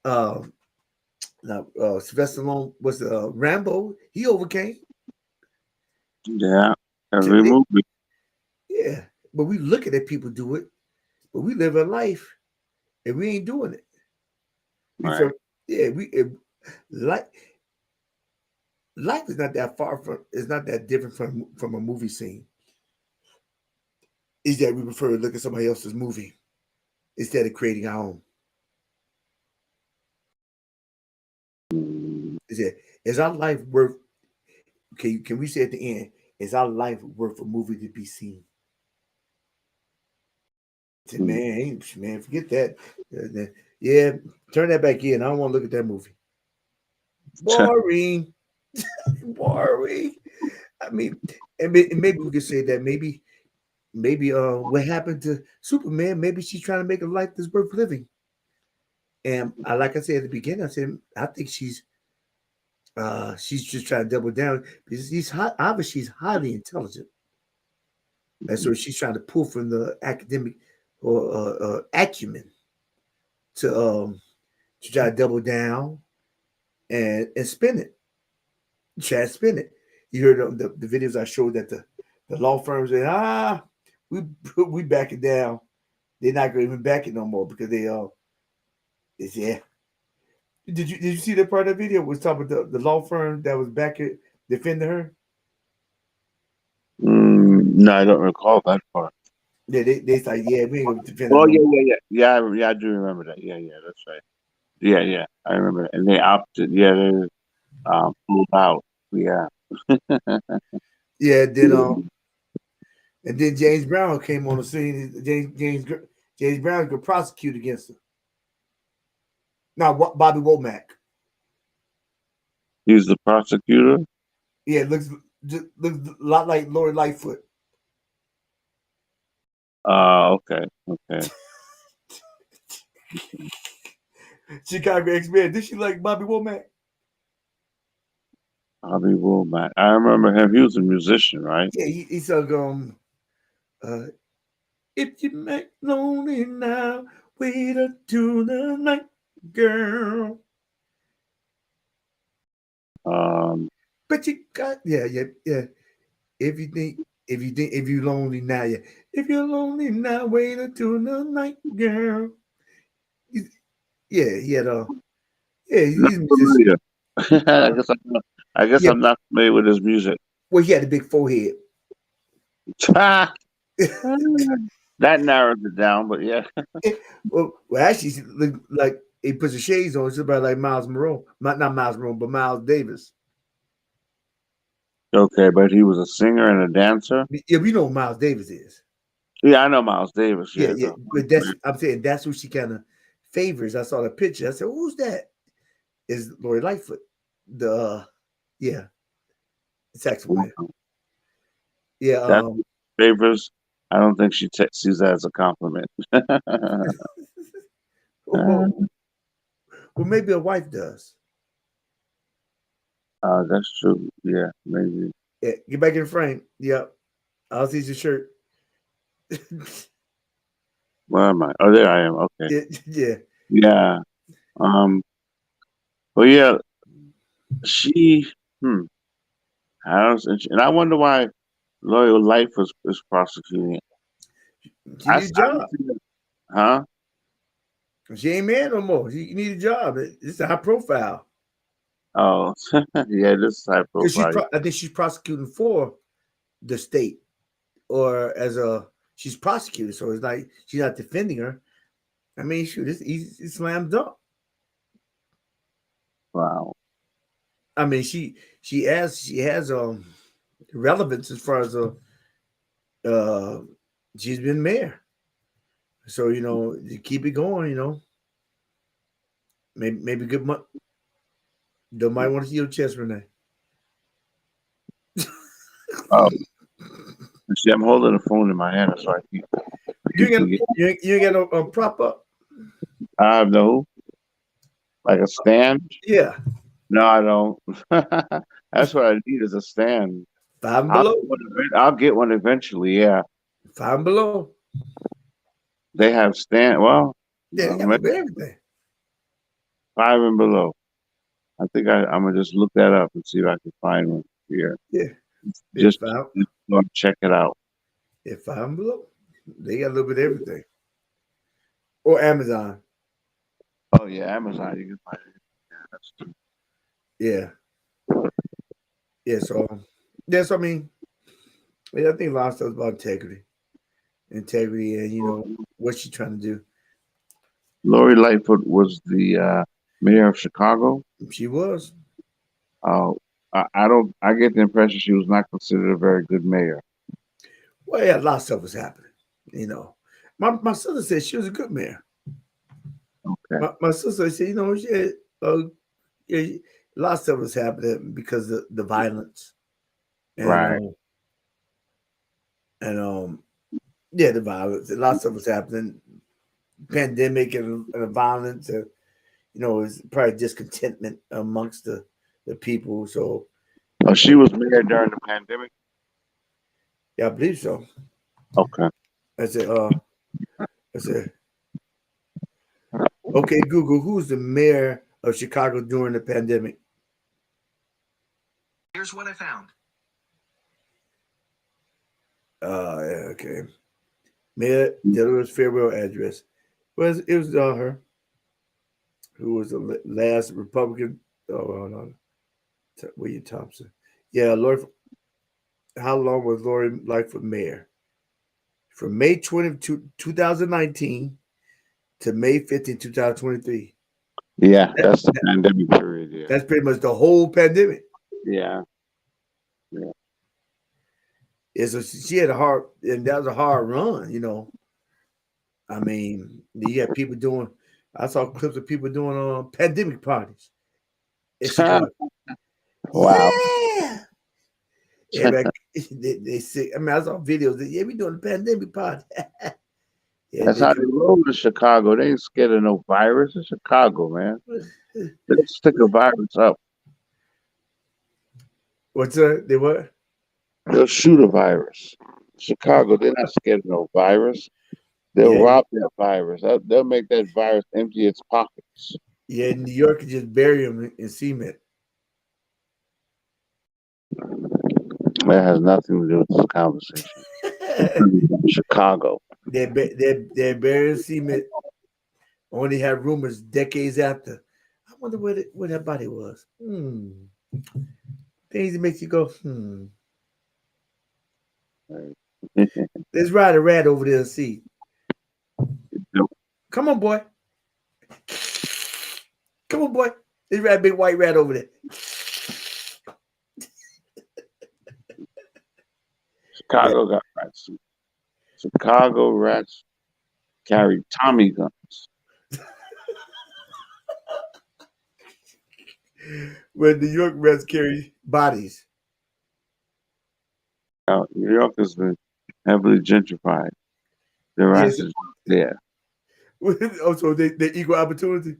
uh, Sylvester Stallone was Rambo. He overcame. Yeah. Every Today, movie. yeah. But we looking at people do it, but we live a life and we ain't doing it. We Right. from yeah, like life is not that far from is not that different from a movie scene. Is that we prefer to look at somebody else's movie instead of creating our own. Mhm. Is it is our life worth can we say at the end, is our life worth a movie to be seen? Say, man, forget that. Yeah, turn that back in. I don't want to look at that movie. Boring. Boring. I mean, and maybe we could say that maybe what happened to Superman, maybe she's trying to make a life that's worth living. And like I said at the beginning, I said I think she's just trying to double down because obviously she's highly intelligent. And so she's trying to pull from the academic or acumen to to try to double down and spin it, try to spin it. You heard the videos I showed that the law firms said, we back it down. They're not gonna even back it no more because they said, did you see that part of the video? Was talking about the law firm that was back it defending her. No, I don't recall that part. Yeah, they like, yeah, we ain't gonna defend her Oh no yeah, more. yeah, yeah, yeah. I do remember that. Yeah, yeah, that's right. Yeah, yeah, I remember that. And they opted. Yeah, they pulled out. Yeah. Yeah, then and then James Brown came on the scene. James Brown could prosecute against her. Now, Bobby Womack. He's the prosecutor. Yeah, looks a lot like Lori Lightfoot. Okay, okay. Chicago X-Men. Did she like Bobby Womack? Bobby Womack. I remember him. He was a musician, right? Yeah, he sung uh if you make lonely now, wait until the night, girl. Um, But you got yeah. If you lonely now, yeah. If you're lonely now, wait until the night, girl. Yeah, he had not he's a musician. familiar. I Uh, guess I guess yeah, I'm not familiar with his music. well, he had a big forehead. That narrows it down, but yeah. Well, actually, he looked like he puts the shades on. It's about like Miles Monroe, not Miles Monroe, but Miles Davis. Okay, but he was a singer and a dancer. Yeah, we know who Miles Davis is. Yeah, I know Miles Davis. Yeah, Yeah, yeah, but I'm saying that's who she kind of favors. I saw the picture. I said, "Who's that?" Is Lori Lightfoot, the yeah, saxophone player. Yeah, that favors. I don't think she sees that as a compliment. well, maybe a wife does. That's true. Yeah, maybe. Yeah, get back in the frame. Yep, I'll see your shirt. Where am I? Oh, there I am. Okay. Yeah, yeah. Yeah. Um. Well, yeah. She. Hmm. And I wonder why Loyal Life is prosecuting it. She need a I don't job. see that. Huh? She ain't mad no more. She need a job. It's a high profile Oh, yeah. This is high because profile. I think she's prosecuting for the state or as a she's prosecuted. So it's like she's not defending her. I mean, shoot, it's easy, it's slam dunk. Wow. I mean, she has relevance as far as uh she's been mayor. So you keep it going. Maybe good month. They might want to see your chest, Renee. Oh, see, I'm holding the phone in my hand, so I keep. You ain't got no prop up. I have no like a stand. Yeah, No, I don't. That's what I need is a stand. five and below. I'll get one eventually. Yeah, Five and below. they have stand. Well, Yeah, they got maybe everything. 5 and below. I think I'm gonna just look that up and see if I can find one here. Yeah, Just, five. just go and check it out. Yeah, five and below. They got a little bit of everything. Or Amazon. Oh yeah, Amazon. You can find it. Yeah, that's true. Yeah. Yeah, so I mean, I think a lot of stuff about integrity. Integrity and what she's trying to do. Lori Lightfoot was the mayor of Chicago. She was. I don't. I get the impression she was not considered a very good mayor. Well, yeah, a lot of stuff was happening. My sister said she was a good mayor. Okay. My sister said, she had, yeah, a lot of stuff was happening because of the violence. And, Right. Yeah, the violence. A lot of stuff was happening. Pandemic and the violence. It's probably discontentment amongst the people. So, Oh, she was mayor during the pandemic. yeah, I believe so. Okay. I said, okay, Google, who's the mayor of Chicago during the pandemic? Here's what I found. Yeah, okay. Mayor Delaware's farewell address. Well, it was her who was the last Republican. Oh, no, William Thompson. Yeah, Lori. How long was Lori Lightfoot mayor? From May 20, 2019 to May 15, 2023. Yeah, that's the pandemic period. Yeah. That's pretty much the whole pandemic. Yeah. Yeah. Yeah, so she had a hard, and that was a hard run, I mean, you had people doing, I saw clips of people doing pandemic parties in Chicago. Wow. Yeah. Everybody, they say, I mean, I saw videos that, yeah, we doing a pandemic party. Yeah, That's how they roll in Chicago. They ain't scared of no virus in Chicago, man. They'll stick a virus up. What's that? They what? They'll shoot a virus. Chicago, they're not scared of no virus. They'll Yeah, rob that virus. They'll make that virus empty its pockets. yeah. New York can just bury them in cement. That has nothing to do with this conversation. Chicago. They're buried in cement. Only have rumors decades after. I wonder where that body was. Things that makes you go, Let's ride a rat over there and see. Come on, boy. Come on, boy. Let's ride a big white rat over there. Chicago got rats. Chicago rats carry Tommy guns. Where New York rats carry bodies. Now, New York has been heavily gentrified. The rats is there. Oh, so they equal opportunity?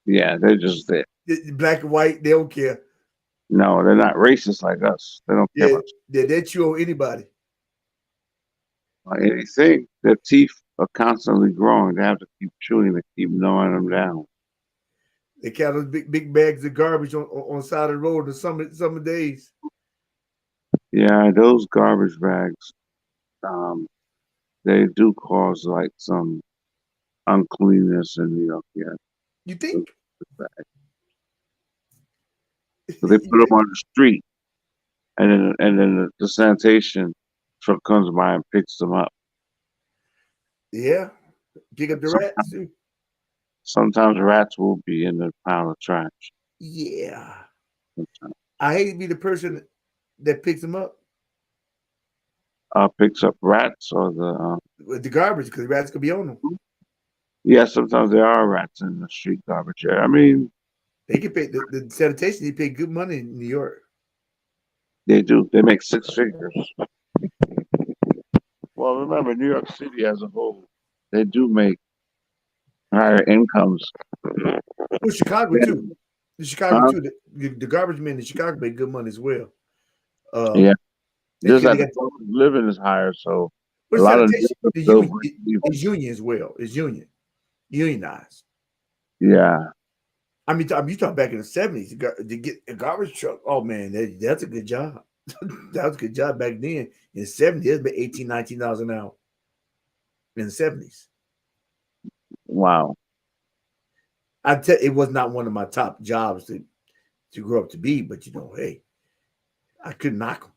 Yeah, they're just there. Black and white, they don't care. No, they're not racist like us. They don't care much. They chew on anybody. Like anything, their teeth are constantly growing. They have to keep chewing to keep gnawing them down. They count those big bags of garbage on the side of the road on summer days. Yeah, those garbage bags, they do cause like some uncleanness in New York. Yeah, you think? So they put them on the street, and then the sanitation truck comes by and picks them up. Yeah, pick up the rats too. Sometimes rats will be in the pile of trash. Yeah, I hate to be the person that picks them up. Picks up rats or the garbage because rats could be on them. Yeah, sometimes there are rats in the street garbage. Yeah, I mean, they can pay the sanitation. They pay good money in New York. They do. They make six figures. Well, remember, New York City as a whole, they do make higher incomes. Well, Chicago too. The Chicago too. The garbage men in Chicago make good money as well. Yeah, just that the living is higher, so a lot of it's union as well. It's unionized. Yeah. I mean, you talk back in the 70s to get a garbage truck. Oh man, that's a good job. That was a good job back then. In the 70s, it's been $18, $19 an hour. In the 70s. Wow. I tell it was not one of my top jobs to grow up to be, but hey, I couldn't knock them.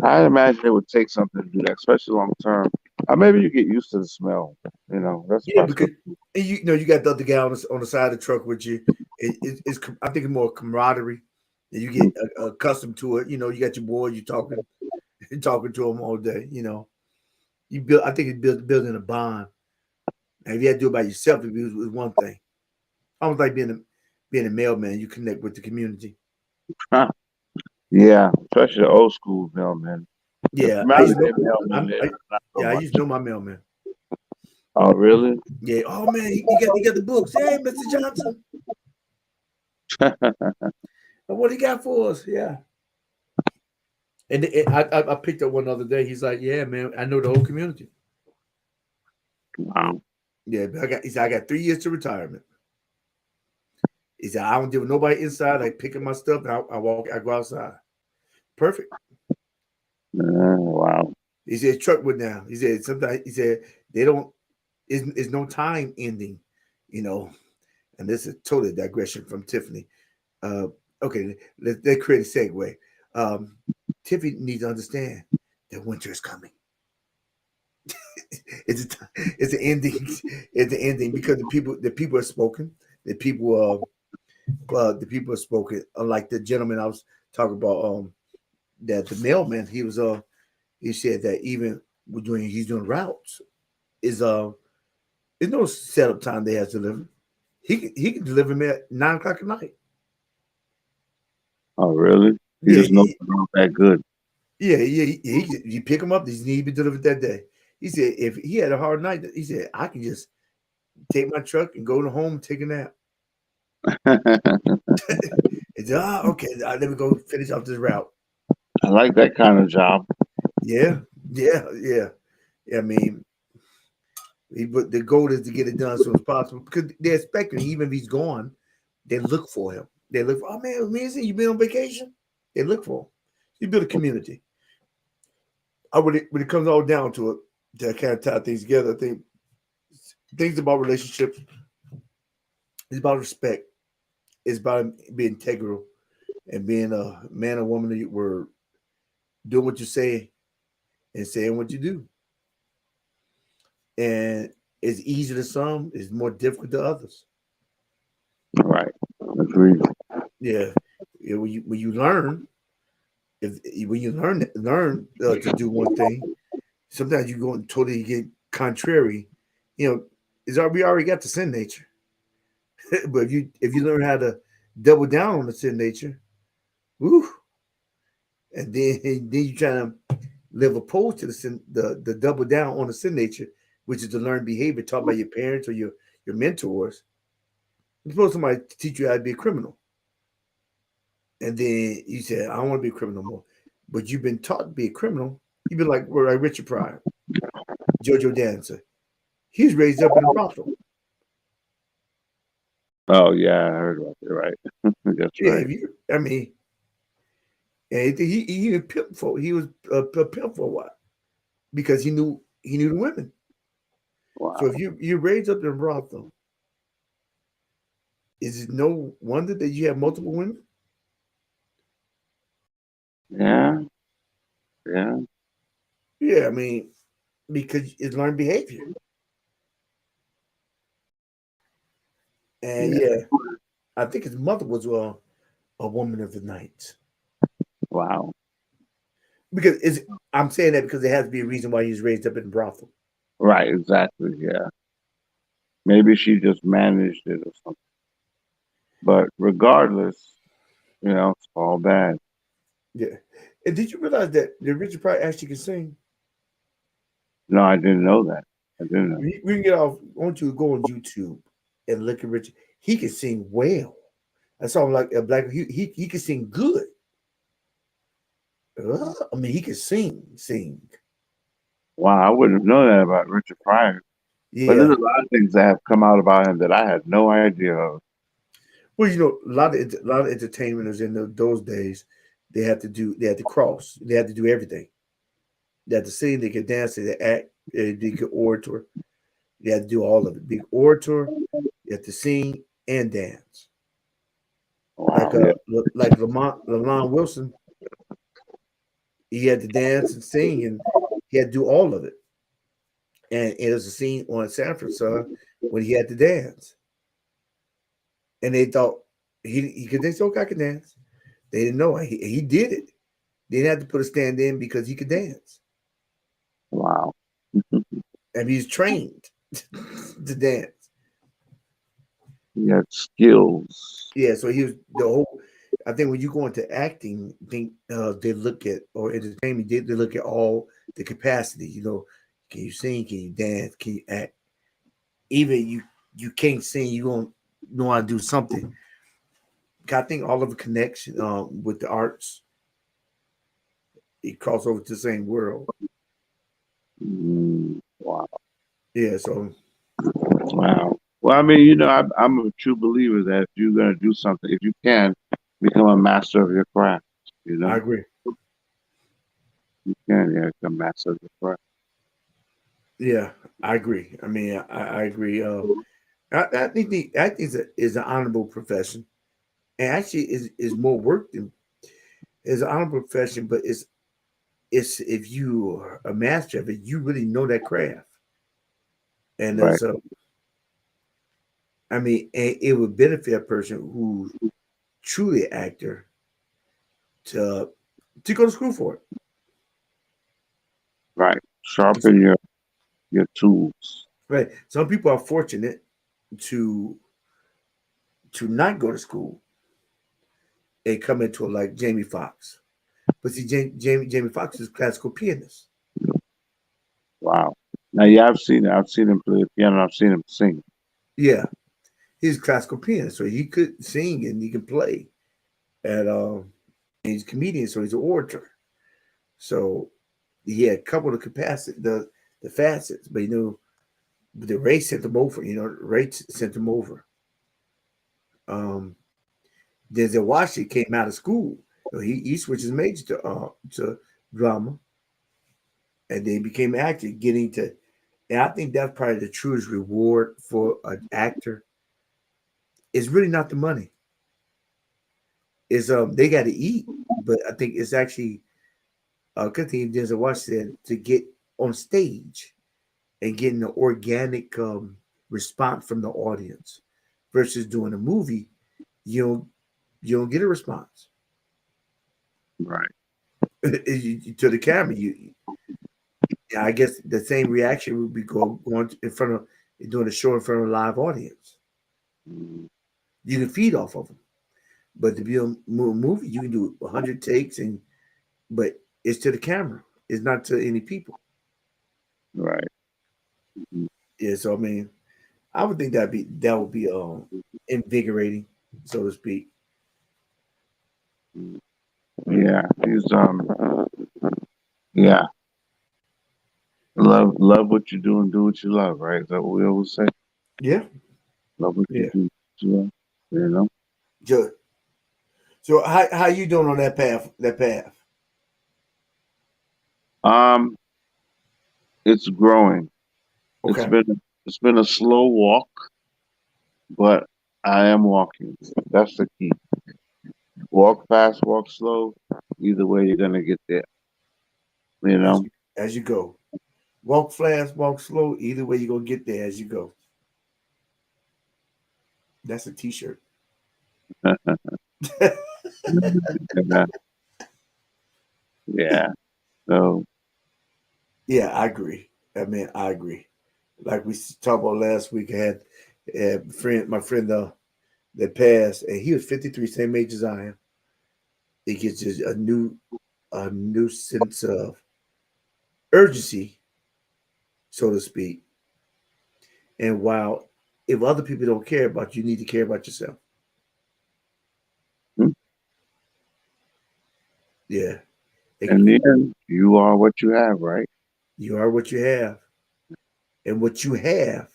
I imagine it would take something to do that, especially long term. Maybe you get used to the smell. That's because you got the other guy on the side of the truck with you. It's I think it's more camaraderie. And you get accustomed to it. You got your boy. You talking to him all day. You build. I think it's building a bond. And if you had to do it by yourself, it was one thing. Almost like being a mailman. You connect with the community. Yeah, especially the old school mailman. Yeah, I used to know my mailman. Oh, really? Yeah. Oh man, you got the books. Hey, Mr. Johnson. What do you got for us? Yeah. And I picked up one other day. He's like, "Yeah, man, I know the whole community." Wow. Yeah, but I got 3 years to retirement. He said, "I don't deal with nobody inside. I pick up my stuff. And I go outside. Perfect." Wow. He said truck went down. He said sometimes he said they don't is no time ending, you know. And this is totally a digression from Tiffany. Uh, okay, let's create a segue. Um, Tiffany needs to understand that winter is coming. It's an ending. It's an ending because the people are spoken. The people the people are spoken. Unlike the gentleman I was talking about, that the mailman, he said that even he's doing routes is there's no setup time they have to deliver. He can deliver them at 9 o'clock at night. Oh, really? He Yeah, just knows they're not that good. yeah. You pick them up. These need to be delivered that day. He said if he had a hard night, he said I can just take my truck and go to home and take a nap. He said, okay, let me go finish off this route. I like that kind of job. Yeah, yeah. I mean, but the goal is to get it done as soon as possible because they're expecting, even if he's gone, they look for him. They look for, oh man, amazing, you been on vacation? They look for him. You build a community. When it comes all down to it, to kind of tie things together, I think things about relationships is about respect. It's about being integral and being a man or woman that were doing what you say and saying what you do. And it's easy to some, it's more difficult to others. Right. Agreed. Yeah. When you learn, if when you learn to do one thing, sometimes you go and totally get contrary. You know, we already got the sin nature, but if you learn how to double down on the sin nature, woo, and then you try to live opposed to the double down on the sin nature, which is the learned behavior taught by your parents or your mentors. Suppose somebody teach you how to be a criminal, and then you say, "I don't want to be a criminal no more," but you've been taught to be a criminal. You've been like Richard Pryor, JoJo Dancer. He was raised up in a brothel. Oh yeah, I heard about that. Right. That's Yeah, right. I mean, and he was pimp for he was a pimp for a while because he knew the women. So Wow. if you raised up in a brothel, is it no wonder that you have multiple women? Yeah. Yeah. Yeah, I mean, because it's learned behavior. And Yeah. yeah, I think his mother was a woman of the night. Wow. Because I'm saying that because there has to be a reason why he was raised up in a brothel. Right. Exactly. Yeah. Maybe she just managed it or something. But regardless, it's all bad. Yeah. And did you realize that Richard Pryor actually can sing? No, I didn't know that. I didn't know. We can get off. I want you to go on YouTube and look at Richard. He can sing well. I saw him like a black. He can sing good. I mean, he can sing. Wow, I wouldn't have known that about Richard Pryor. But there's Yeah. a lot of things that have come out about him that I had no idea of. Well, a lot of entertainers in those days, they had to cross. They had to do everything. They had to sing. They could dance. They could act. They could orator. They had to do all of it. Be orator. You had to sing and dance. Wow, Like yeah. Lamont Wilson, he had to dance and sing, and he had to do all of it. And it was a scene on Sanford Son when he had to dance, and they thought he could. They said, "Okay, I can dance." They didn't know he did it. They didn't have to put a stand in because he could dance, Wow. and he's trained to dance. He had skills. Yeah, so he was the whole. I think when you go into acting, I think they look at or entertainment, they look at all the capacity. Can you sing? Can you dance? Can you act? Even you can't sing, you gonna know how to do something. I think all of the connection with the arts, it cross over to the same world. Wow. Yeah, so Wow. Well, I mean, I'm a true believer that if you're going to do something, if you can, become a master of your craft, you I know? agree. Yeah, yeah, it's a massive depression. Yeah, I agree. I mean, I agree. I think the acting is an honorable profession, and actually is more work than is an honorable profession. But it's if you are a master of it, you really know that craft. And Right, so, I mean, and it would benefit a person who's truly an actor to go to school for right. it. Sharpen your tools. Right. Some people are fortunate to not go to school and come into it like Jamie Foxx. But see, Jamie Foxx is a classical pianist. Wow. Now, yeah, I've seen it. I've seen him play the piano. I've seen him sing. Yeah, he's a classical pianist, so he could sing and he can play. And he's a comedian, so he's an orator. So he had a couple of capacity, the facets, but the race sent him over. Race sent him over. Um, Denzel Washington came out of school, so he switched his major to drama, and then became an actor, getting to. And I think that's probably the truest reward for an actor. It's really not the money. Is they got to eat, but I think it's actually good thing Denzel Washington said to get on stage and getting an organic response from the audience versus doing a movie, you don't you don't get a response Right. to the camera. I guess the same reaction would be going in front of doing a show in front of a live audience. Mm, You can feed off of them, but to be a movie, you can do 100 takes, but it's to the camera. It's not to any people. right. Mm, Yeah, so I mean, I would think that would be invigorating, so to speak. mm. Yeah. He's yeah. Love what you do and do what you love, right? Is that what we always say? Yeah, Love what you yeah. do, what you love. You know? So, so how you doing on that path? That path? Um, it's growing. It's Okay. been it's been a slow walk, but I am walking. That's the key. Walk fast, walk slow. Either way, you're gonna get there. You As know. you as you go, walk fast, walk slow. Either way, you're gonna get there as you go. That's a T-shirt. Yeah. Yeah. So Yeah, I agree. I mean, I agree. Like we talked about last week, I had my friend that passed, and he was 53, same age as I am. It gets just a new sense of urgency, so to speak. And while if other people don't care about you, you need to care about yourself. mm, Yeah, in the end, you are what you have, right? you are what you have, and what you have,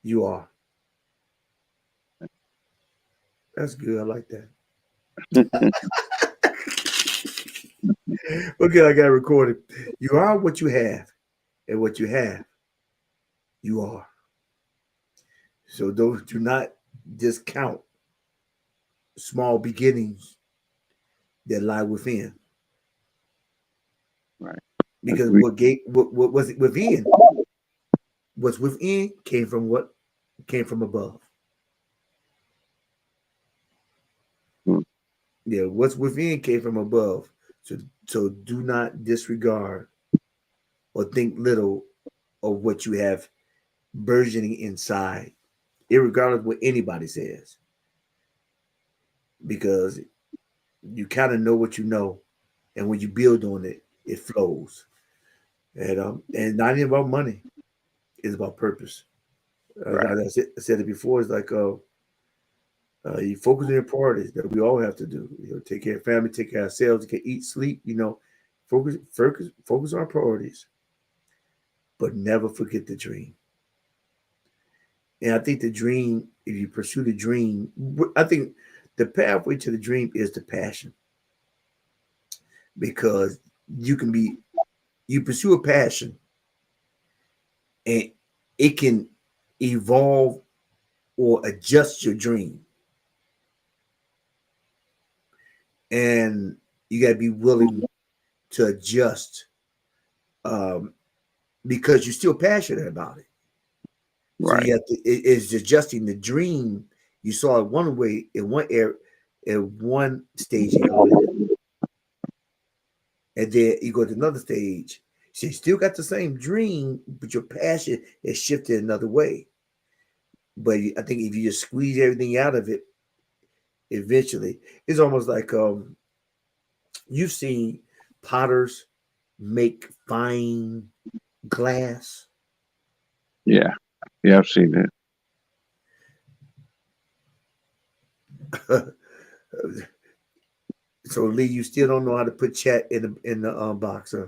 you are. That's good. I like that. Okay, I got it recorded. You are what you have, and what you have, you are. So do not discount small beginnings that lie within, Right. because Agree. what was it within? What's within came from above. Mm, Yeah, what's within came from above. So do not disregard or think little of what you have burgeoning inside, irregardless of what anybody says, because you kind of know what you know, and when you build on it, it flows. And not even about money; it's about purpose. right. I said it before. It's like you focus on your priorities that we all have to do. Take care of family, take care of ourselves, can eat, sleep. Focus on our priorities, but never forget the dream. And I think the dream, if you pursue the dream, I think the pathway to the dream is the passion, because you can be you pursue a passion, and it can evolve or adjust your dream, and you got to be willing to adjust, um, because you're still passionate about it. So Right. you have to. It's adjusting the dream you saw it one way in one area, in one stage in your life, and then you go to another stage. So you still got the same dream, but your passion is shifted another way. But I think if you just squeeze everything out of it, eventually, it's almost like you've seen potters make fine glass. Yeah. Yeah, I've seen it. So Lee, you still don't know how to put chat in the box, huh?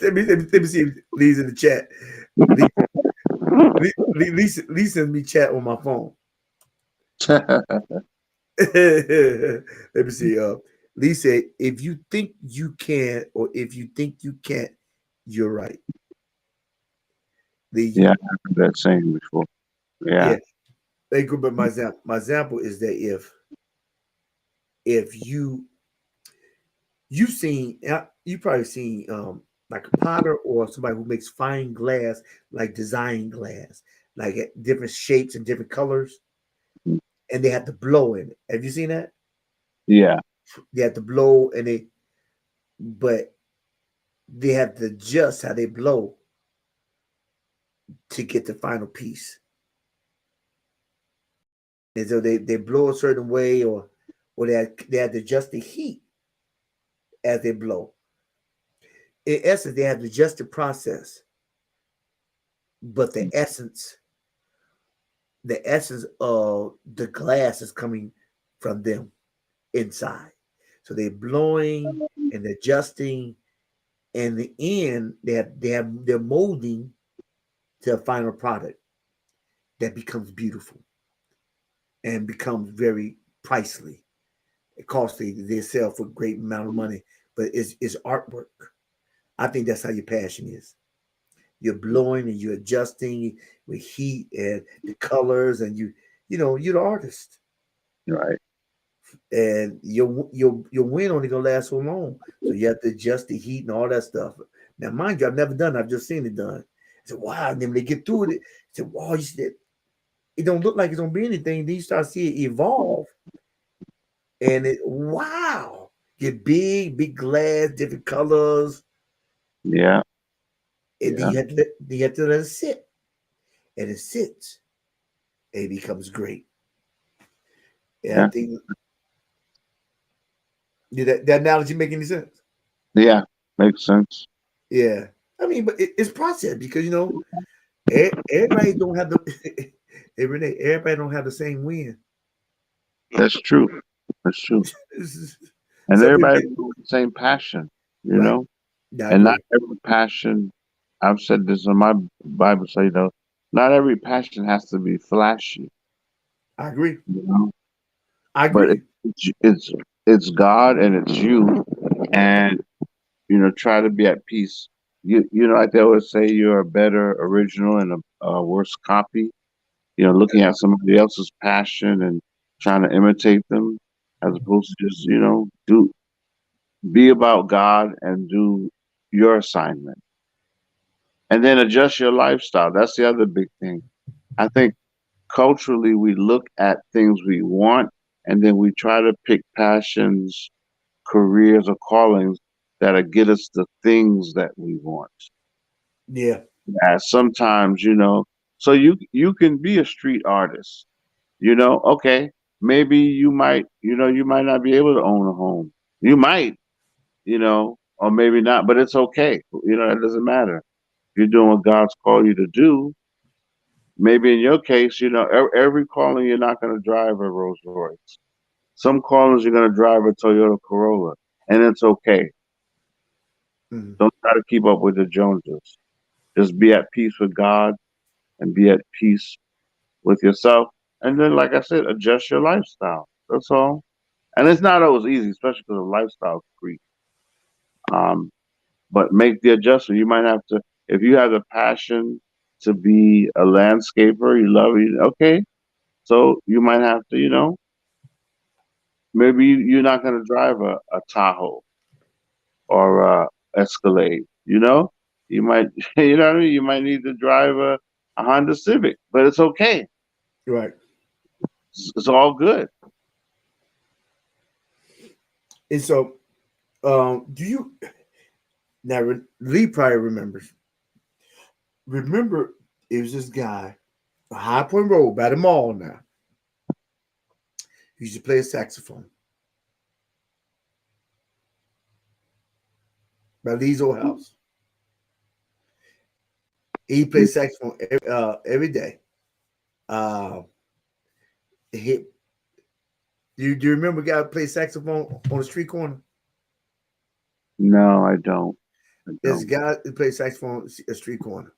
Let me see if Lee's in the chat. Lee, Lee sends me chat on my phone. Let me see. Lee said, "If you think you can, or if you think you can't, you're right." Lee, Yeah, I've heard that saying before. Yeah. yeah. They go, but my example is that if you've seen, you probably seen like a potter or somebody who makes fine glass, like design glass, like different shapes and different colors, and they have to blow in it. Have you seen that? Yeah. They have to blow, but they have to adjust how they blow to get the final piece. And so they blow a certain way, or they have to adjust the heat as they blow. In essence, they have to adjust the process, but the essence of the glass is coming from them inside. So they're blowing and adjusting, and in the end, they're molding to a final product that becomes beautiful and becomes very pricely. It costly. They sell for a great amount of money, but it's artwork. I think that's how your passion is. You're blowing and you're adjusting with heat and the colors, and you're the artist, Right. and your win only gonna last so long. So you have to adjust the heat and all that stuff. Now, mind you, I've never done it. I've just seen it done. I said, wow. And then when they get through it, I said, wow, you said it don't look like it's gonna be anything. Then you start seeing it evolve, and wow, get big glass, different colors, Yeah. and then Yeah. you have to let it sit, and it sits, and it becomes great. And I Yeah. think, did that analogy make any sense? Yeah. Makes sense. Yeah, I mean, but it's process because everybody don't have the everybody don't have the same win. That's true. That's true. And Some people everybody get has the same passion, you right. know? Yeah, I And not agree. every passion, I've said this in my Bible, so not every passion has to be flashy, I agree. you know? I But agree. it's God and it's you, and try to be at peace. Like they always say, you're a better original and a worse copy. Looking at somebody else's passion and trying to imitate them, as opposed to just do be about God and do your assignment, and then adjust your lifestyle. That's the other big thing. I think culturally we look at things we want, and then we try to pick passions, careers, or callings that'll get us the things that we want. Yeah, Sometimes, so you can be a street artist. Okay, maybe you might not be able to own a home. You might, or maybe not, but it's okay. It doesn't matter. You're doing what God's called you to do. Maybe in your case, every calling you're not going to drive a Rolls Royce. Some callings you're going to drive a Toyota Corolla, and it's okay. mhm. Don't try to keep up with the Joneses. Just be at peace with God and be at peace with yourself. And then, like I said, adjust your lifestyle. That's all. And it's not always easy, especially because the lifestyle is free. But make the adjustment. You might have to, if you have the passion to be a landscaper, you love it. Okay, so you might have to, maybe you're not going to drive a Tahoe or a Escalade. You might, you know what I mean. You might need to drive a Honda Civic, but it's okay. Right. It's all good. And so, do you now? Lee probably remembers. Remember, it was this guy, High Point Road by the mall. Now he used to play a saxophone by Lee's old house. He played saxophone every day. Uh, he, do you remember a guy who played saxophone on the street corner? No, I don't. There's a guy who plays saxophone on a street corner.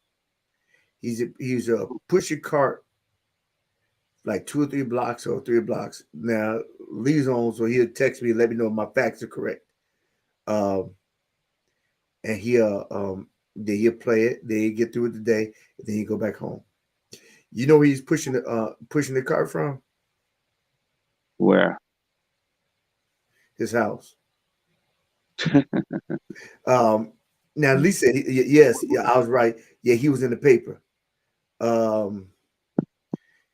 He's a push your cart like 2 or 3 blocks or 3 blocks. Now Lee's on, so he'll text me and let me know if my facts are correct. And then he'll play it. Then he get through it today, and then he go back home. You know where he's pushing the cart from? Where? His house. Now Lisa, yes, yeah, I was right. Yeah, he was in the paper. He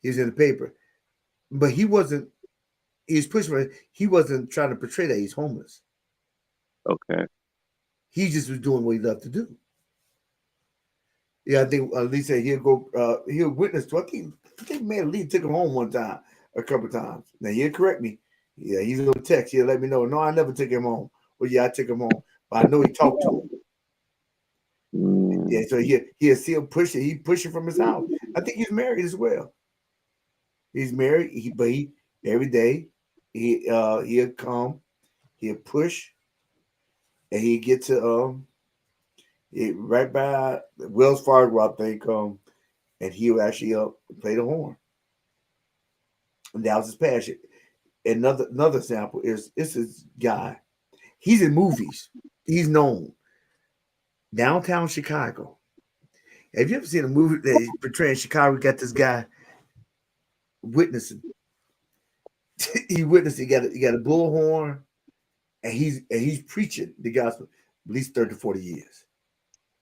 was in the paper, but he wasn't. He was pushing it. He wasn't trying to portray that he's homeless. Okay. He just was doing what he loved to do. Yeah, I think Lisa he'll witness to. I think man Lee took him home one time, a couple times. Now he'll correct me. Yeah, he's gonna text. He'll let me know. No, I never took him home. Well, yeah, I took him home, but I know he talked to him. Yeah, so he'll still push it. He pushing from his house. I think he's married as well. He's married, but every day he'll come, he'll push, and he get to right by Wells Fargo, I think, and he'll actually play the horn. And that was his passion. Another example is this guy. He's in movies. He's known. Downtown Chicago. Have you ever seen a movie that he's portraying Chicago? Got this guy witnessing. He witnessed. He got a bullhorn, and he's preaching the gospel at least 30 to 40 years.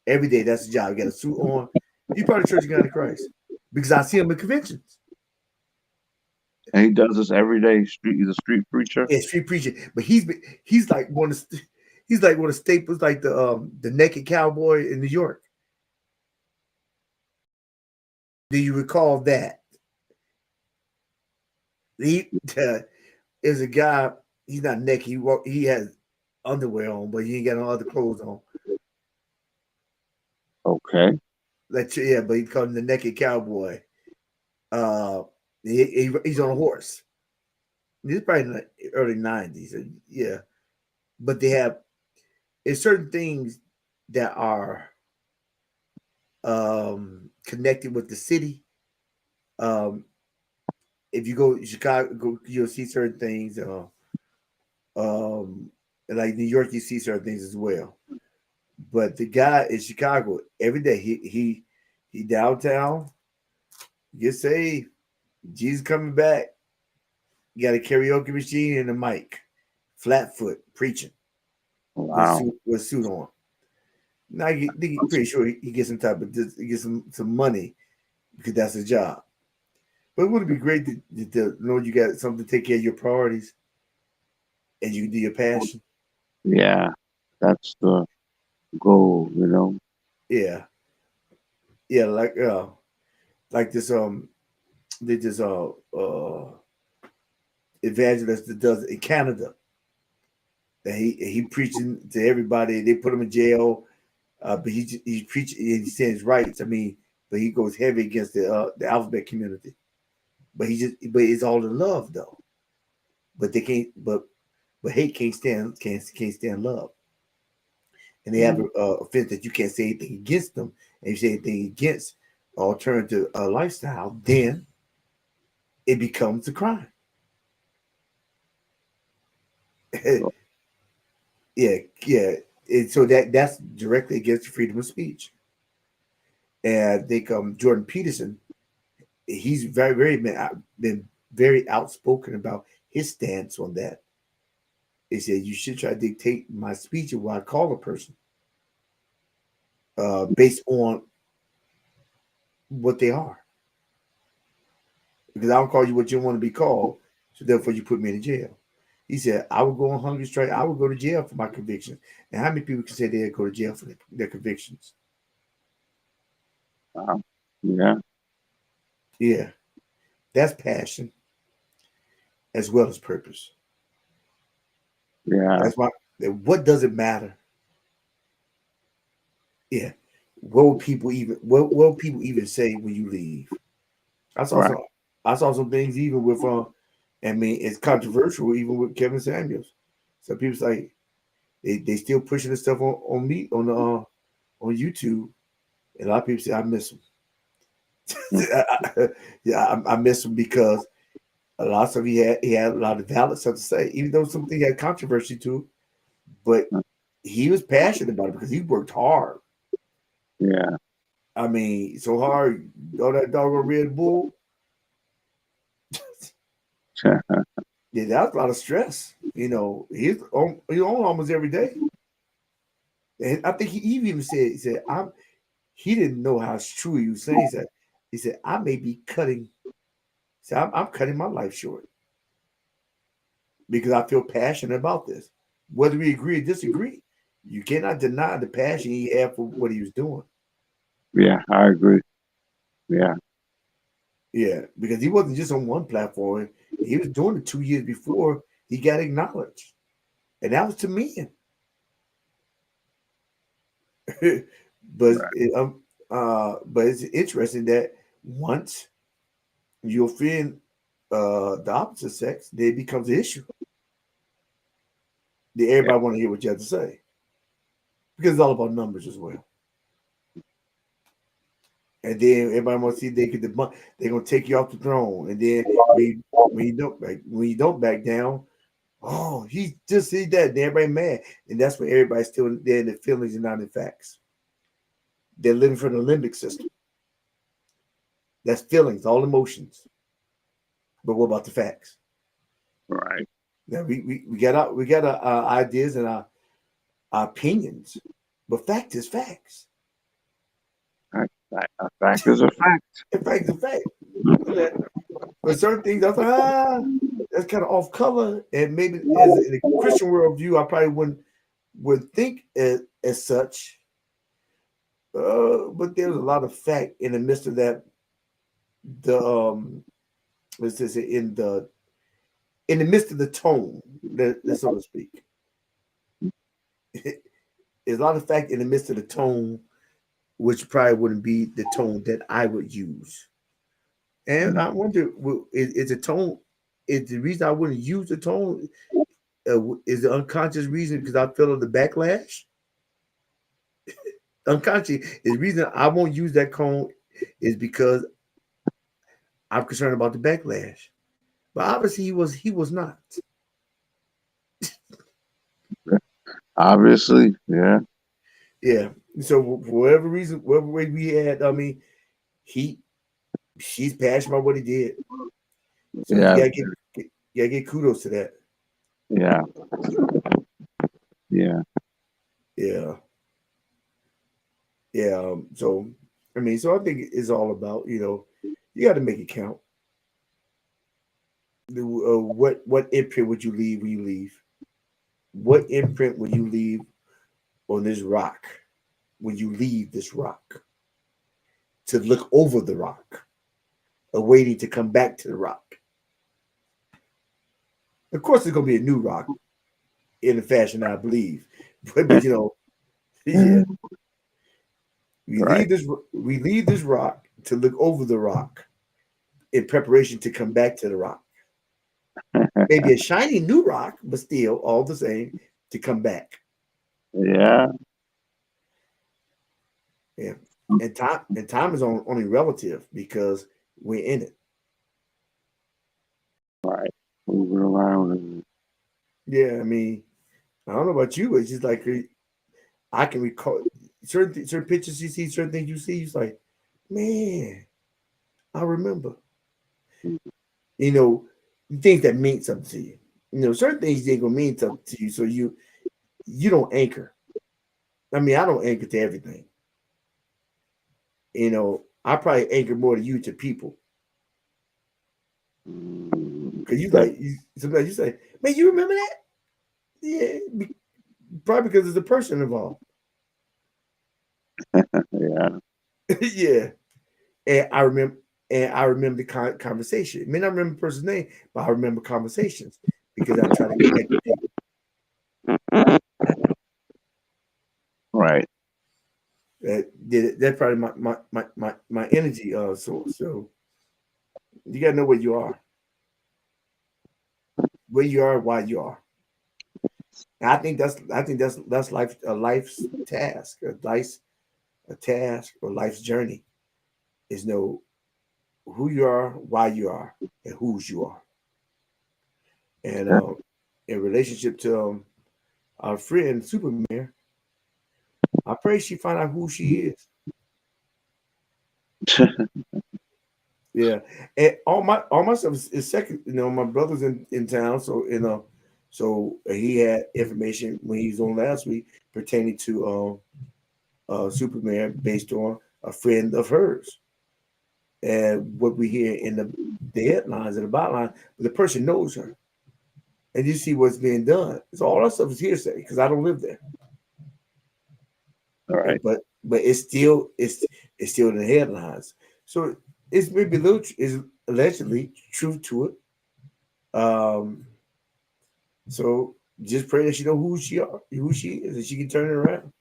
Every day, that's his job. He got a suit on. He's part of the Church of God in Christ because I see him in conventions. And he does this every day. He's a street preacher. Yeah, street preaching. But he's like one of the staples, like the naked cowboy in New York. Do you recall that? He is a guy. He's not naked. He has underwear on, but he ain't got no other clothes on. Okay. But he called him the naked cowboy. He's on a horse. He's probably in the early 90s. Yeah. But it's certain things that are connected with the city. If you go to Chicago, you'll see certain things. Like New York, you see certain things as well. But the guy in Chicago, every day he downtown, get saved. Jesus coming back. You got a karaoke machine and a mic, flat foot preaching. Wow. With a suit on. Now I'm pretty sure he gets some type of he gets some money because that's his job. But would it be great to know you got something to take care of your priorities and you can do your passion? Yeah, that's the goal, Yeah. Yeah, like this this evangelist that does it in Canada. And he preaching to everybody. They put him in jail, but he's preaching. He stands rights. I mean, but he goes heavy against the alphabet community. But it's all in love though. But they can't. But hate can't stand love. And they have a offense that you can't say anything against them. And if you say anything against alternative lifestyle, then it becomes a crime. Yeah. And so that's directly against freedom of speech. And I think Jordan Peterson, he's been very outspoken about his stance on that. He said you should try to dictate my speech and what I call a person based on what they are. Because I don't call you what you want to be called, so therefore you put me in jail. He said, I would go on hunger strike. I would go to jail for my convictions. And how many people can say they'd go to jail for their convictions? Yeah. Yeah, that's passion as well as purpose. Yeah. That's why. What does it matter? Yeah, what will people even say when you leave? I saw Right. some I saw some things even with I mean it's controversial even with Kevin Samuels. Some people say they still pushing the stuff on me on the on YouTube. And a lot of people say I miss him. Mm. Yeah, I miss him because a lot of stuff he had a lot of valid stuff to say, even though something had controversy to it, but he was passionate about it because he worked hard. Yeah. I mean, so hard, all that doggone Red Bull. Yeah, that was a lot of stress. You know, he's on almost every day. And I think he even said, he didn't know how true he was saying. He said, I may be cutting, so I'm cutting my life short because I feel passionate about this. Whether we agree or disagree, you cannot deny the passion he had for what he was doing. Yeah. I agree. Yeah. Yeah, because he wasn't just on one platform. He was doing it 2 years before he got acknowledged. And that was to men. but Right. but it's interesting that once you offend the opposite sex, then it becomes an issue. Then Yeah. everybody want to hear what you have to say because it's all about numbers as well. And then everybody wants to see they could debunk. They're gonna take you off the throne, and then when you don't back down, oh, he just see that, and everybody mad, and that's when everybody's still there in the feelings and not in facts. They're living from the limbic system. That's feelings, all emotions. But what about the facts? Right. Now we got our ideas and our opinions, but fact is facts. A fact is a fact. In fact, the fact. But certain things, I thought, that's kind of off color, and maybe as in a Christian worldview, I probably would think as such. But there's a lot of fact in the midst of that. The let's just say in the midst of the tone, so to speak. There's a lot of fact in the midst of the tone, which probably wouldn't be the tone that I would use. And I wonder, is the tone? Is the reason I wouldn't use the tone is the unconscious reason because I feel the backlash? Unconscious is the reason I won't use that tone is because I'm concerned about the backlash. But obviously he was not. Obviously. Yeah. Yeah. So for whatever reason, whatever way we had, I mean, he she's passionate about what he did. So Yeah. you gotta get kudos to that. Yeah. Yeah. Yeah. Yeah. So I mean, so I think it's all about, you got to make it count. What imprint would you leave when you leave? What imprint will you leave on this rock when you leave this rock? To look over the rock, awaiting to come back to the rock. Of course, it's gonna be a new rock in the fashion I believe, but yeah, Right. we leave this rock to look over the rock in preparation to come back to the rock. Maybe a shiny new rock, but still all the same to come back. Yeah. Yeah, and time is only relative because we're in it. Right. Moving around. Yeah, I mean, I don't know about you, but it's just like I can recall certain pictures you see, certain things you see. It's like, man, I remember. You know, things that mean something to you. You know, certain things ain't gonna mean something to you, so you don't anchor. I mean, I don't anchor to everything. You know, I probably anchor more to you to people. Cause you That, like sometimes you say, man, you remember that? Yeah, probably because there's a person involved. yeah. Yeah, and I remember the conversation. I may not remember the person's name, but I remember conversations because I try to connect with people. Right. That's probably my energy source. So you gotta know where you are, why you are. And I think that's life a life's task, a task or life's journey is know who you are, why you are, and whose you are. And in relationship to our friend Superman, I pray she find out who she is. Yeah, and all my stuff is second. You know, my brother's in town, so so he had information when he was on last week pertaining to Superman based on a friend of hers, and what we hear in the headlines and the byline. The person knows her, and you see what's being done. So all that stuff is hearsay because I don't live there. All right. But it's still in the headlines. So it's maybe a little is allegedly truth to it. Um, so just pray that she know who she is, and she can turn it around.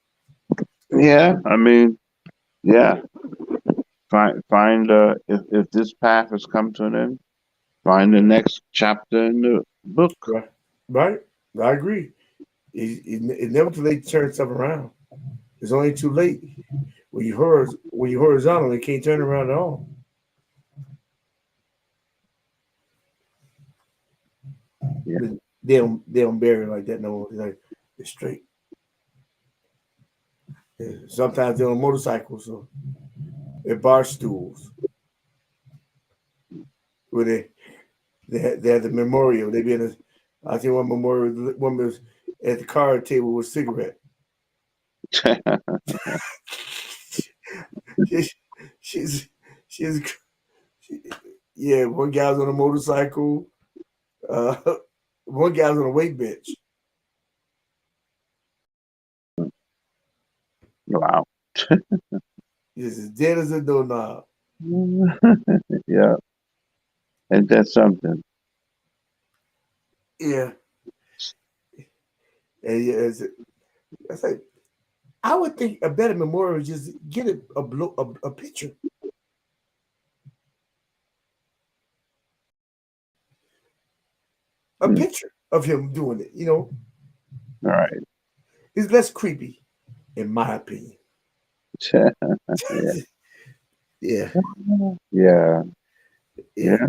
Yeah. I mean, yeah. Find if this path has come to an end, find the next chapter in the book. Right, right. I agree. It's never too late to turn stuff around. It's only too late when you horizontal, they can't turn around at all. Yeah. They don't bury it like that no more. They're straight. Yeah. Sometimes they're on motorcycles or they're bar stools where they have the memorial. They be in a I think one memorial one was at the card table with a cigarette. She, she's she's she, yeah. One guy's on a motorcycle. Uh, one guy's on a weight bench. Wow. He's as dead as a doorknob. Yeah. And that's something. Yeah, and yeah, it's like I would think a better memorial is just get a picture, Mm. of him doing it. You know, All right. it's less creepy, in my opinion. Yeah. Yeah, Yeah. yeah, Yeah.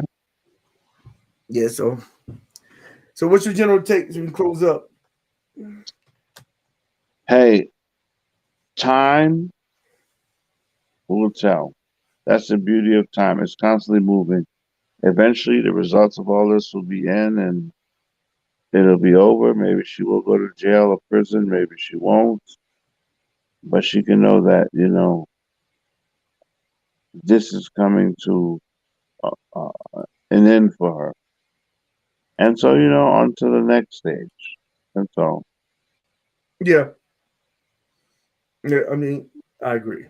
yeah. So what's your general take as we close up? Hey, time will tell. That's the beauty of time. It's constantly moving. Eventually, the results of all this will be in and it'll be over. Maybe she will go to jail or prison. Maybe she won't. But she can know that, this is coming to an end for her. And so, on to the next stage. That's all. Yeah, yeah. I mean, I agree.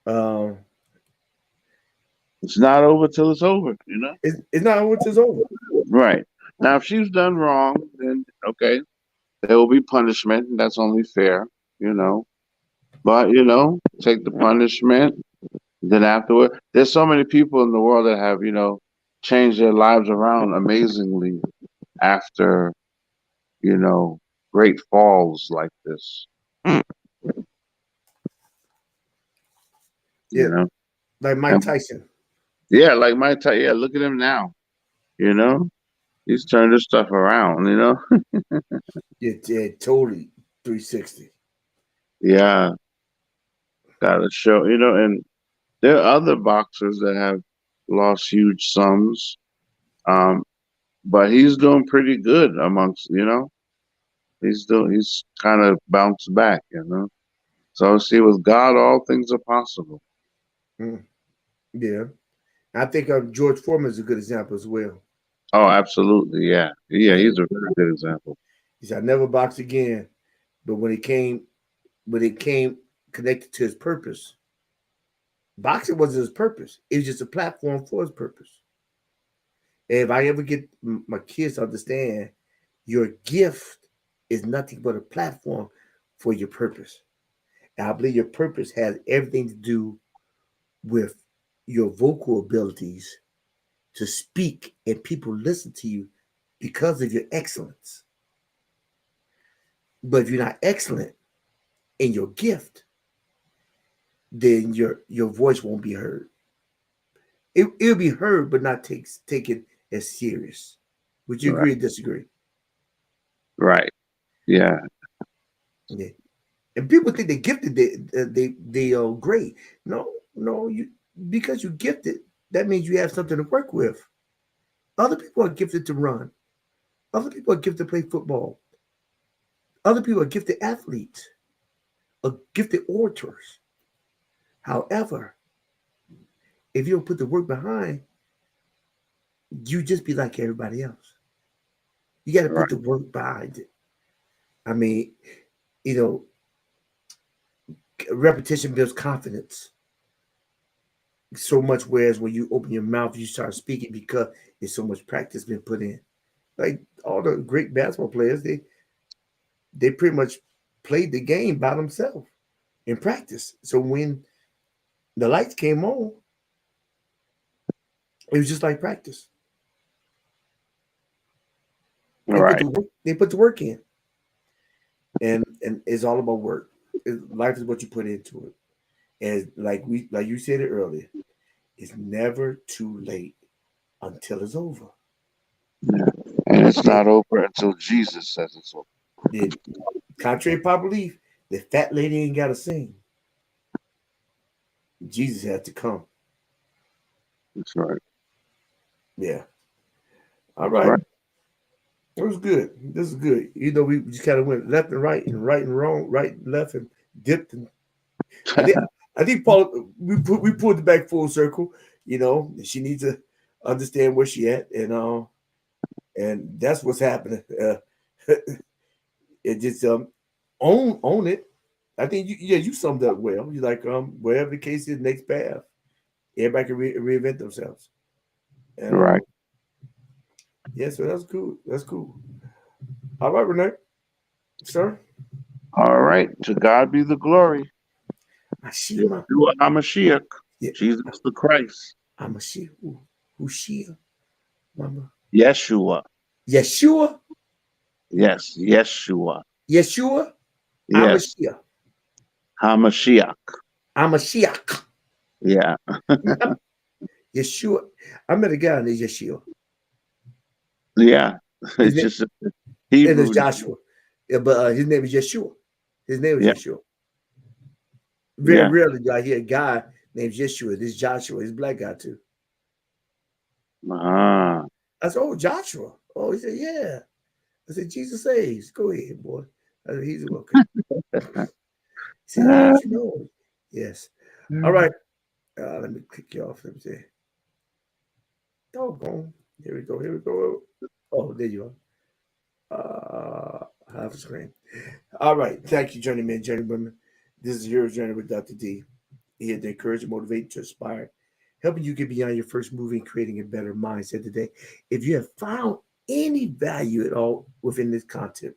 Um, It's not over till it's over. it's not what is over. Right. Now, if she's done wrong, then okay, there will be punishment, and that's only fair, you know. But, take the punishment. Then afterward, there's so many people in the world that have, changed their lives around amazingly after, you know, great falls like this. You Yeah, know, like Mike and Tyson. yeah, like yeah, look at him now. You know, he's turned his stuff around. Yeah, yeah, totally 360. Yeah, gotta show, and there are other boxers that have lost huge sums. Um, but he's doing pretty good amongst, he's kind of bounced back. So see, with God, all things are possible. Mm, yeah. I think George Foreman is a good example as well. Oh, absolutely. Yeah. Yeah. Yeah. He's a very good example. He said, I never box again. But when it came connected to his purpose, boxing wasn't his purpose. It was just a platform for his purpose. And if I ever get my kids to understand, your gift is nothing but a platform for your purpose. And I believe your purpose has everything to do with your vocal abilities to speak and people listen to you because of your excellence. But if you're not excellent in your gift, then your voice won't be heard. It'll be heard, but not taken as serious. Would you Right. agree or disagree? Right. Yeah. Yeah. And people think they're gifted, they are great. No, no, you because you're gifted, that means you have something to work with. Other people are gifted to run. Other people are gifted to play football. Other people are gifted athletes, are gifted orators. However, if you don't put the work behind, you just be like everybody else. You got to put Right. the work behind it. I mean, you know, repetition builds confidence so much. Whereas when you open your mouth, you start speaking because there's so much practice been put in. Like all the great basketball players, they pretty much played the game by themselves in practice. So when the lights came on, it was just like practice. They put Right. the work, they put the work in, and it's all about work. Life is what you put into it. And like you said it earlier, it's never too late until it's over. Yeah. And it's The, not over until Jesus says it's over. the contrary to popular belief, the fat lady ain't got to sing. Jesus had to come. That's right. Yeah. All That's right. right. It was good. This is good. We just kind of went left and right and wrong, right and left and dipped. And I think I think Paul we pulled it back full circle. She needs to understand where she at, and that's what's happening. It just own it. I think you summed up well. You like wherever the case is, next path. Everybody can reinvent themselves. And Right. yeah, so that's cool. That's cool. All right, Renee, sir. All right. To God be the glory. Ashima. Yeshua HaMashiach. Yeah, Jesus the Christ. I'm a she. Who's she? Mama. Yeshua. Yeshua. Yes. Yeshua. Yeshua. I'm a Yes. Shia. HaMashiach. I'm a Shiach. Yeah. Yeshua. I met a guy named Yeshua. Yeah. His It's name, just a and it's Hebrew name. Joshua. Yeah, but his name is Yeshua. His name is Yeah. Yeshua. Very Yeah. rarely do I hear a guy named Yeshua. This Joshua. He's a black guy too. Ah. I said, "Oh, Joshua." Oh, he said, "Yeah." I said, "Jesus saves." Go ahead, boy. I said, "He's okay." He said, "How Ah. did you know?" Yes. All right. Let me click you off. Let me see. Doggone. Here we go. Here we go. Oh, there you are. Half a screen. All right. Thank you, journeymen, journeywomen. This is your journey with Dr. D. Here to encourage, motivate, to inspire, helping you get beyond your first move and creating a better mindset today. If you have found any value at all within this content,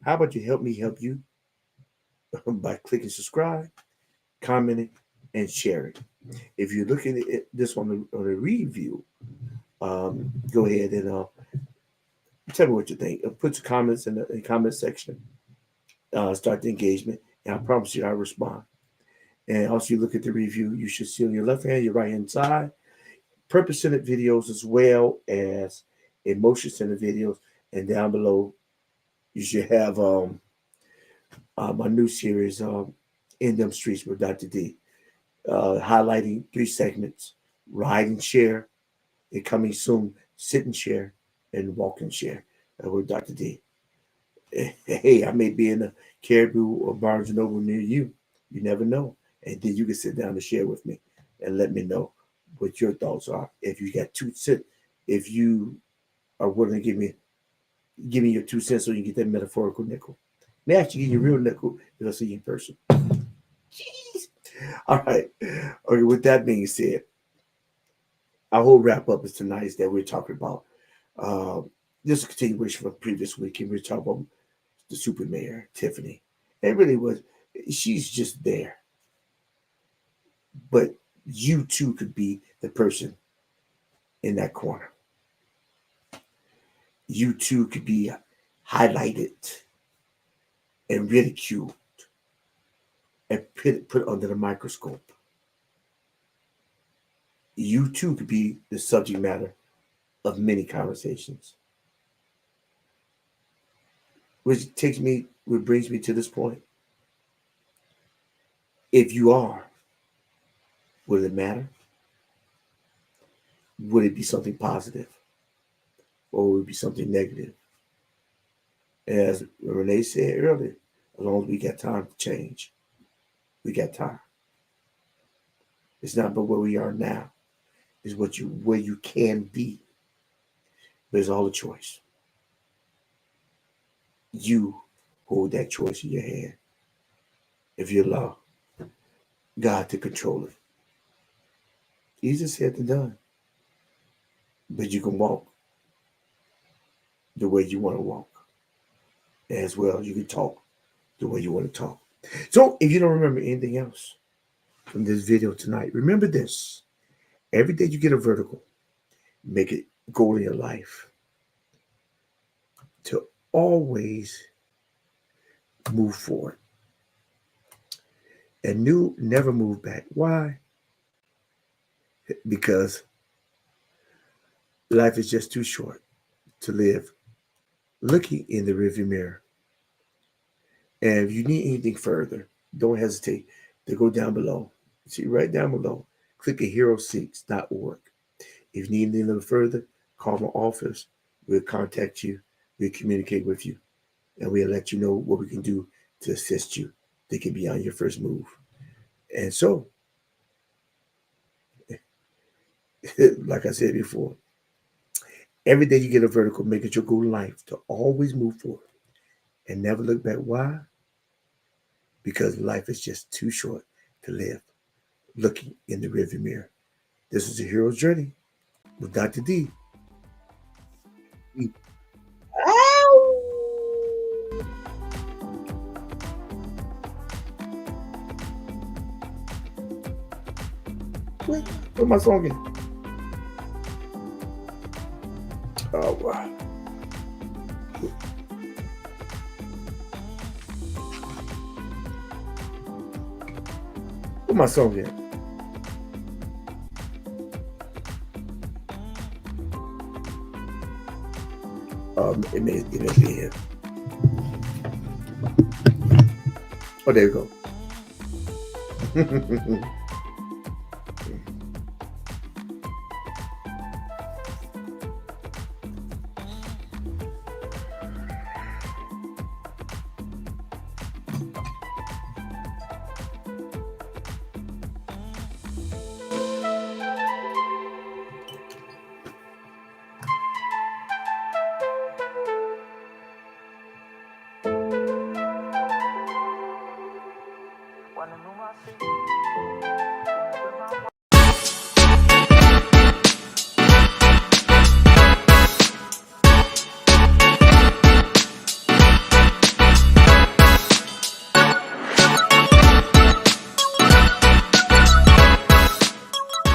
how about you help me help you by clicking subscribe, commenting, and sharing. If you're looking at this on a review, go ahead and tell me what you think. Put your comments in the comment section. Start the engagement, and I promise you I'll respond. And also, you look at the review, you should see on your left hand, your right hand side, purpose centered videos as well as emotion centered videos. And down below, you should have my new series, in them streets with Dr. D, highlighting 3 segments: ride and share, and coming soon, sit and share, and walk and share with Dr. D. Hey, I may be in a Caribou or Barnes and Noble near you. You never know. And then you can sit down and share with me and let me know what your thoughts are. If you got 2 cents, if you are willing to give me your 2 cents so you get that metaphorical nickel. May I actually give you a real nickel if I see you in person. Jeez. All right. Okay, with that being said, our whole wrap up is tonight is that we're talking about this is a continuation from previous week, and we're talking about the super mayor, Tiffany. It really was, she's just there. But you too could be the person in that corner. You too could be highlighted and ridiculed and put under the microscope. You too could be the subject matter of many conversations. Which brings me to this point. If you are, will it matter? Would it be something positive? Or would it be something negative? As Renee said earlier, as long as we got time to change, we got time. It's not about where we are now. It's where you can be. But it's all a choice. You hold that choice in your hand. If you allow God to control it. Easier said than done. But you can walk the way you want to walk. As well, you can talk the way you want to talk. So if you don't remember anything else from this video tonight, remember this. Every day you get a vertical, make it a goal in your life to always move forward. And never move back. Why? Because life is just too short to live looking in the rearview mirror. And if you need anything further, don't hesitate to go down below. See, right down below, click at hero6.org. If you need anything a little further, call my office. We'll contact you. We'll communicate with you. And we'll let you know what we can do to assist you. They can be on your first move. And so, like I said before, every day you get a vertical, make it your goal in life to always move forward and never look back. Why? Because life is just too short to live looking in the rearview mirror. This is a hero's journey with Dr. D. Ow! Where's my song in? Oh, wow. Where's my song in? It may be here. Oh, there you go. Wanna know my secret?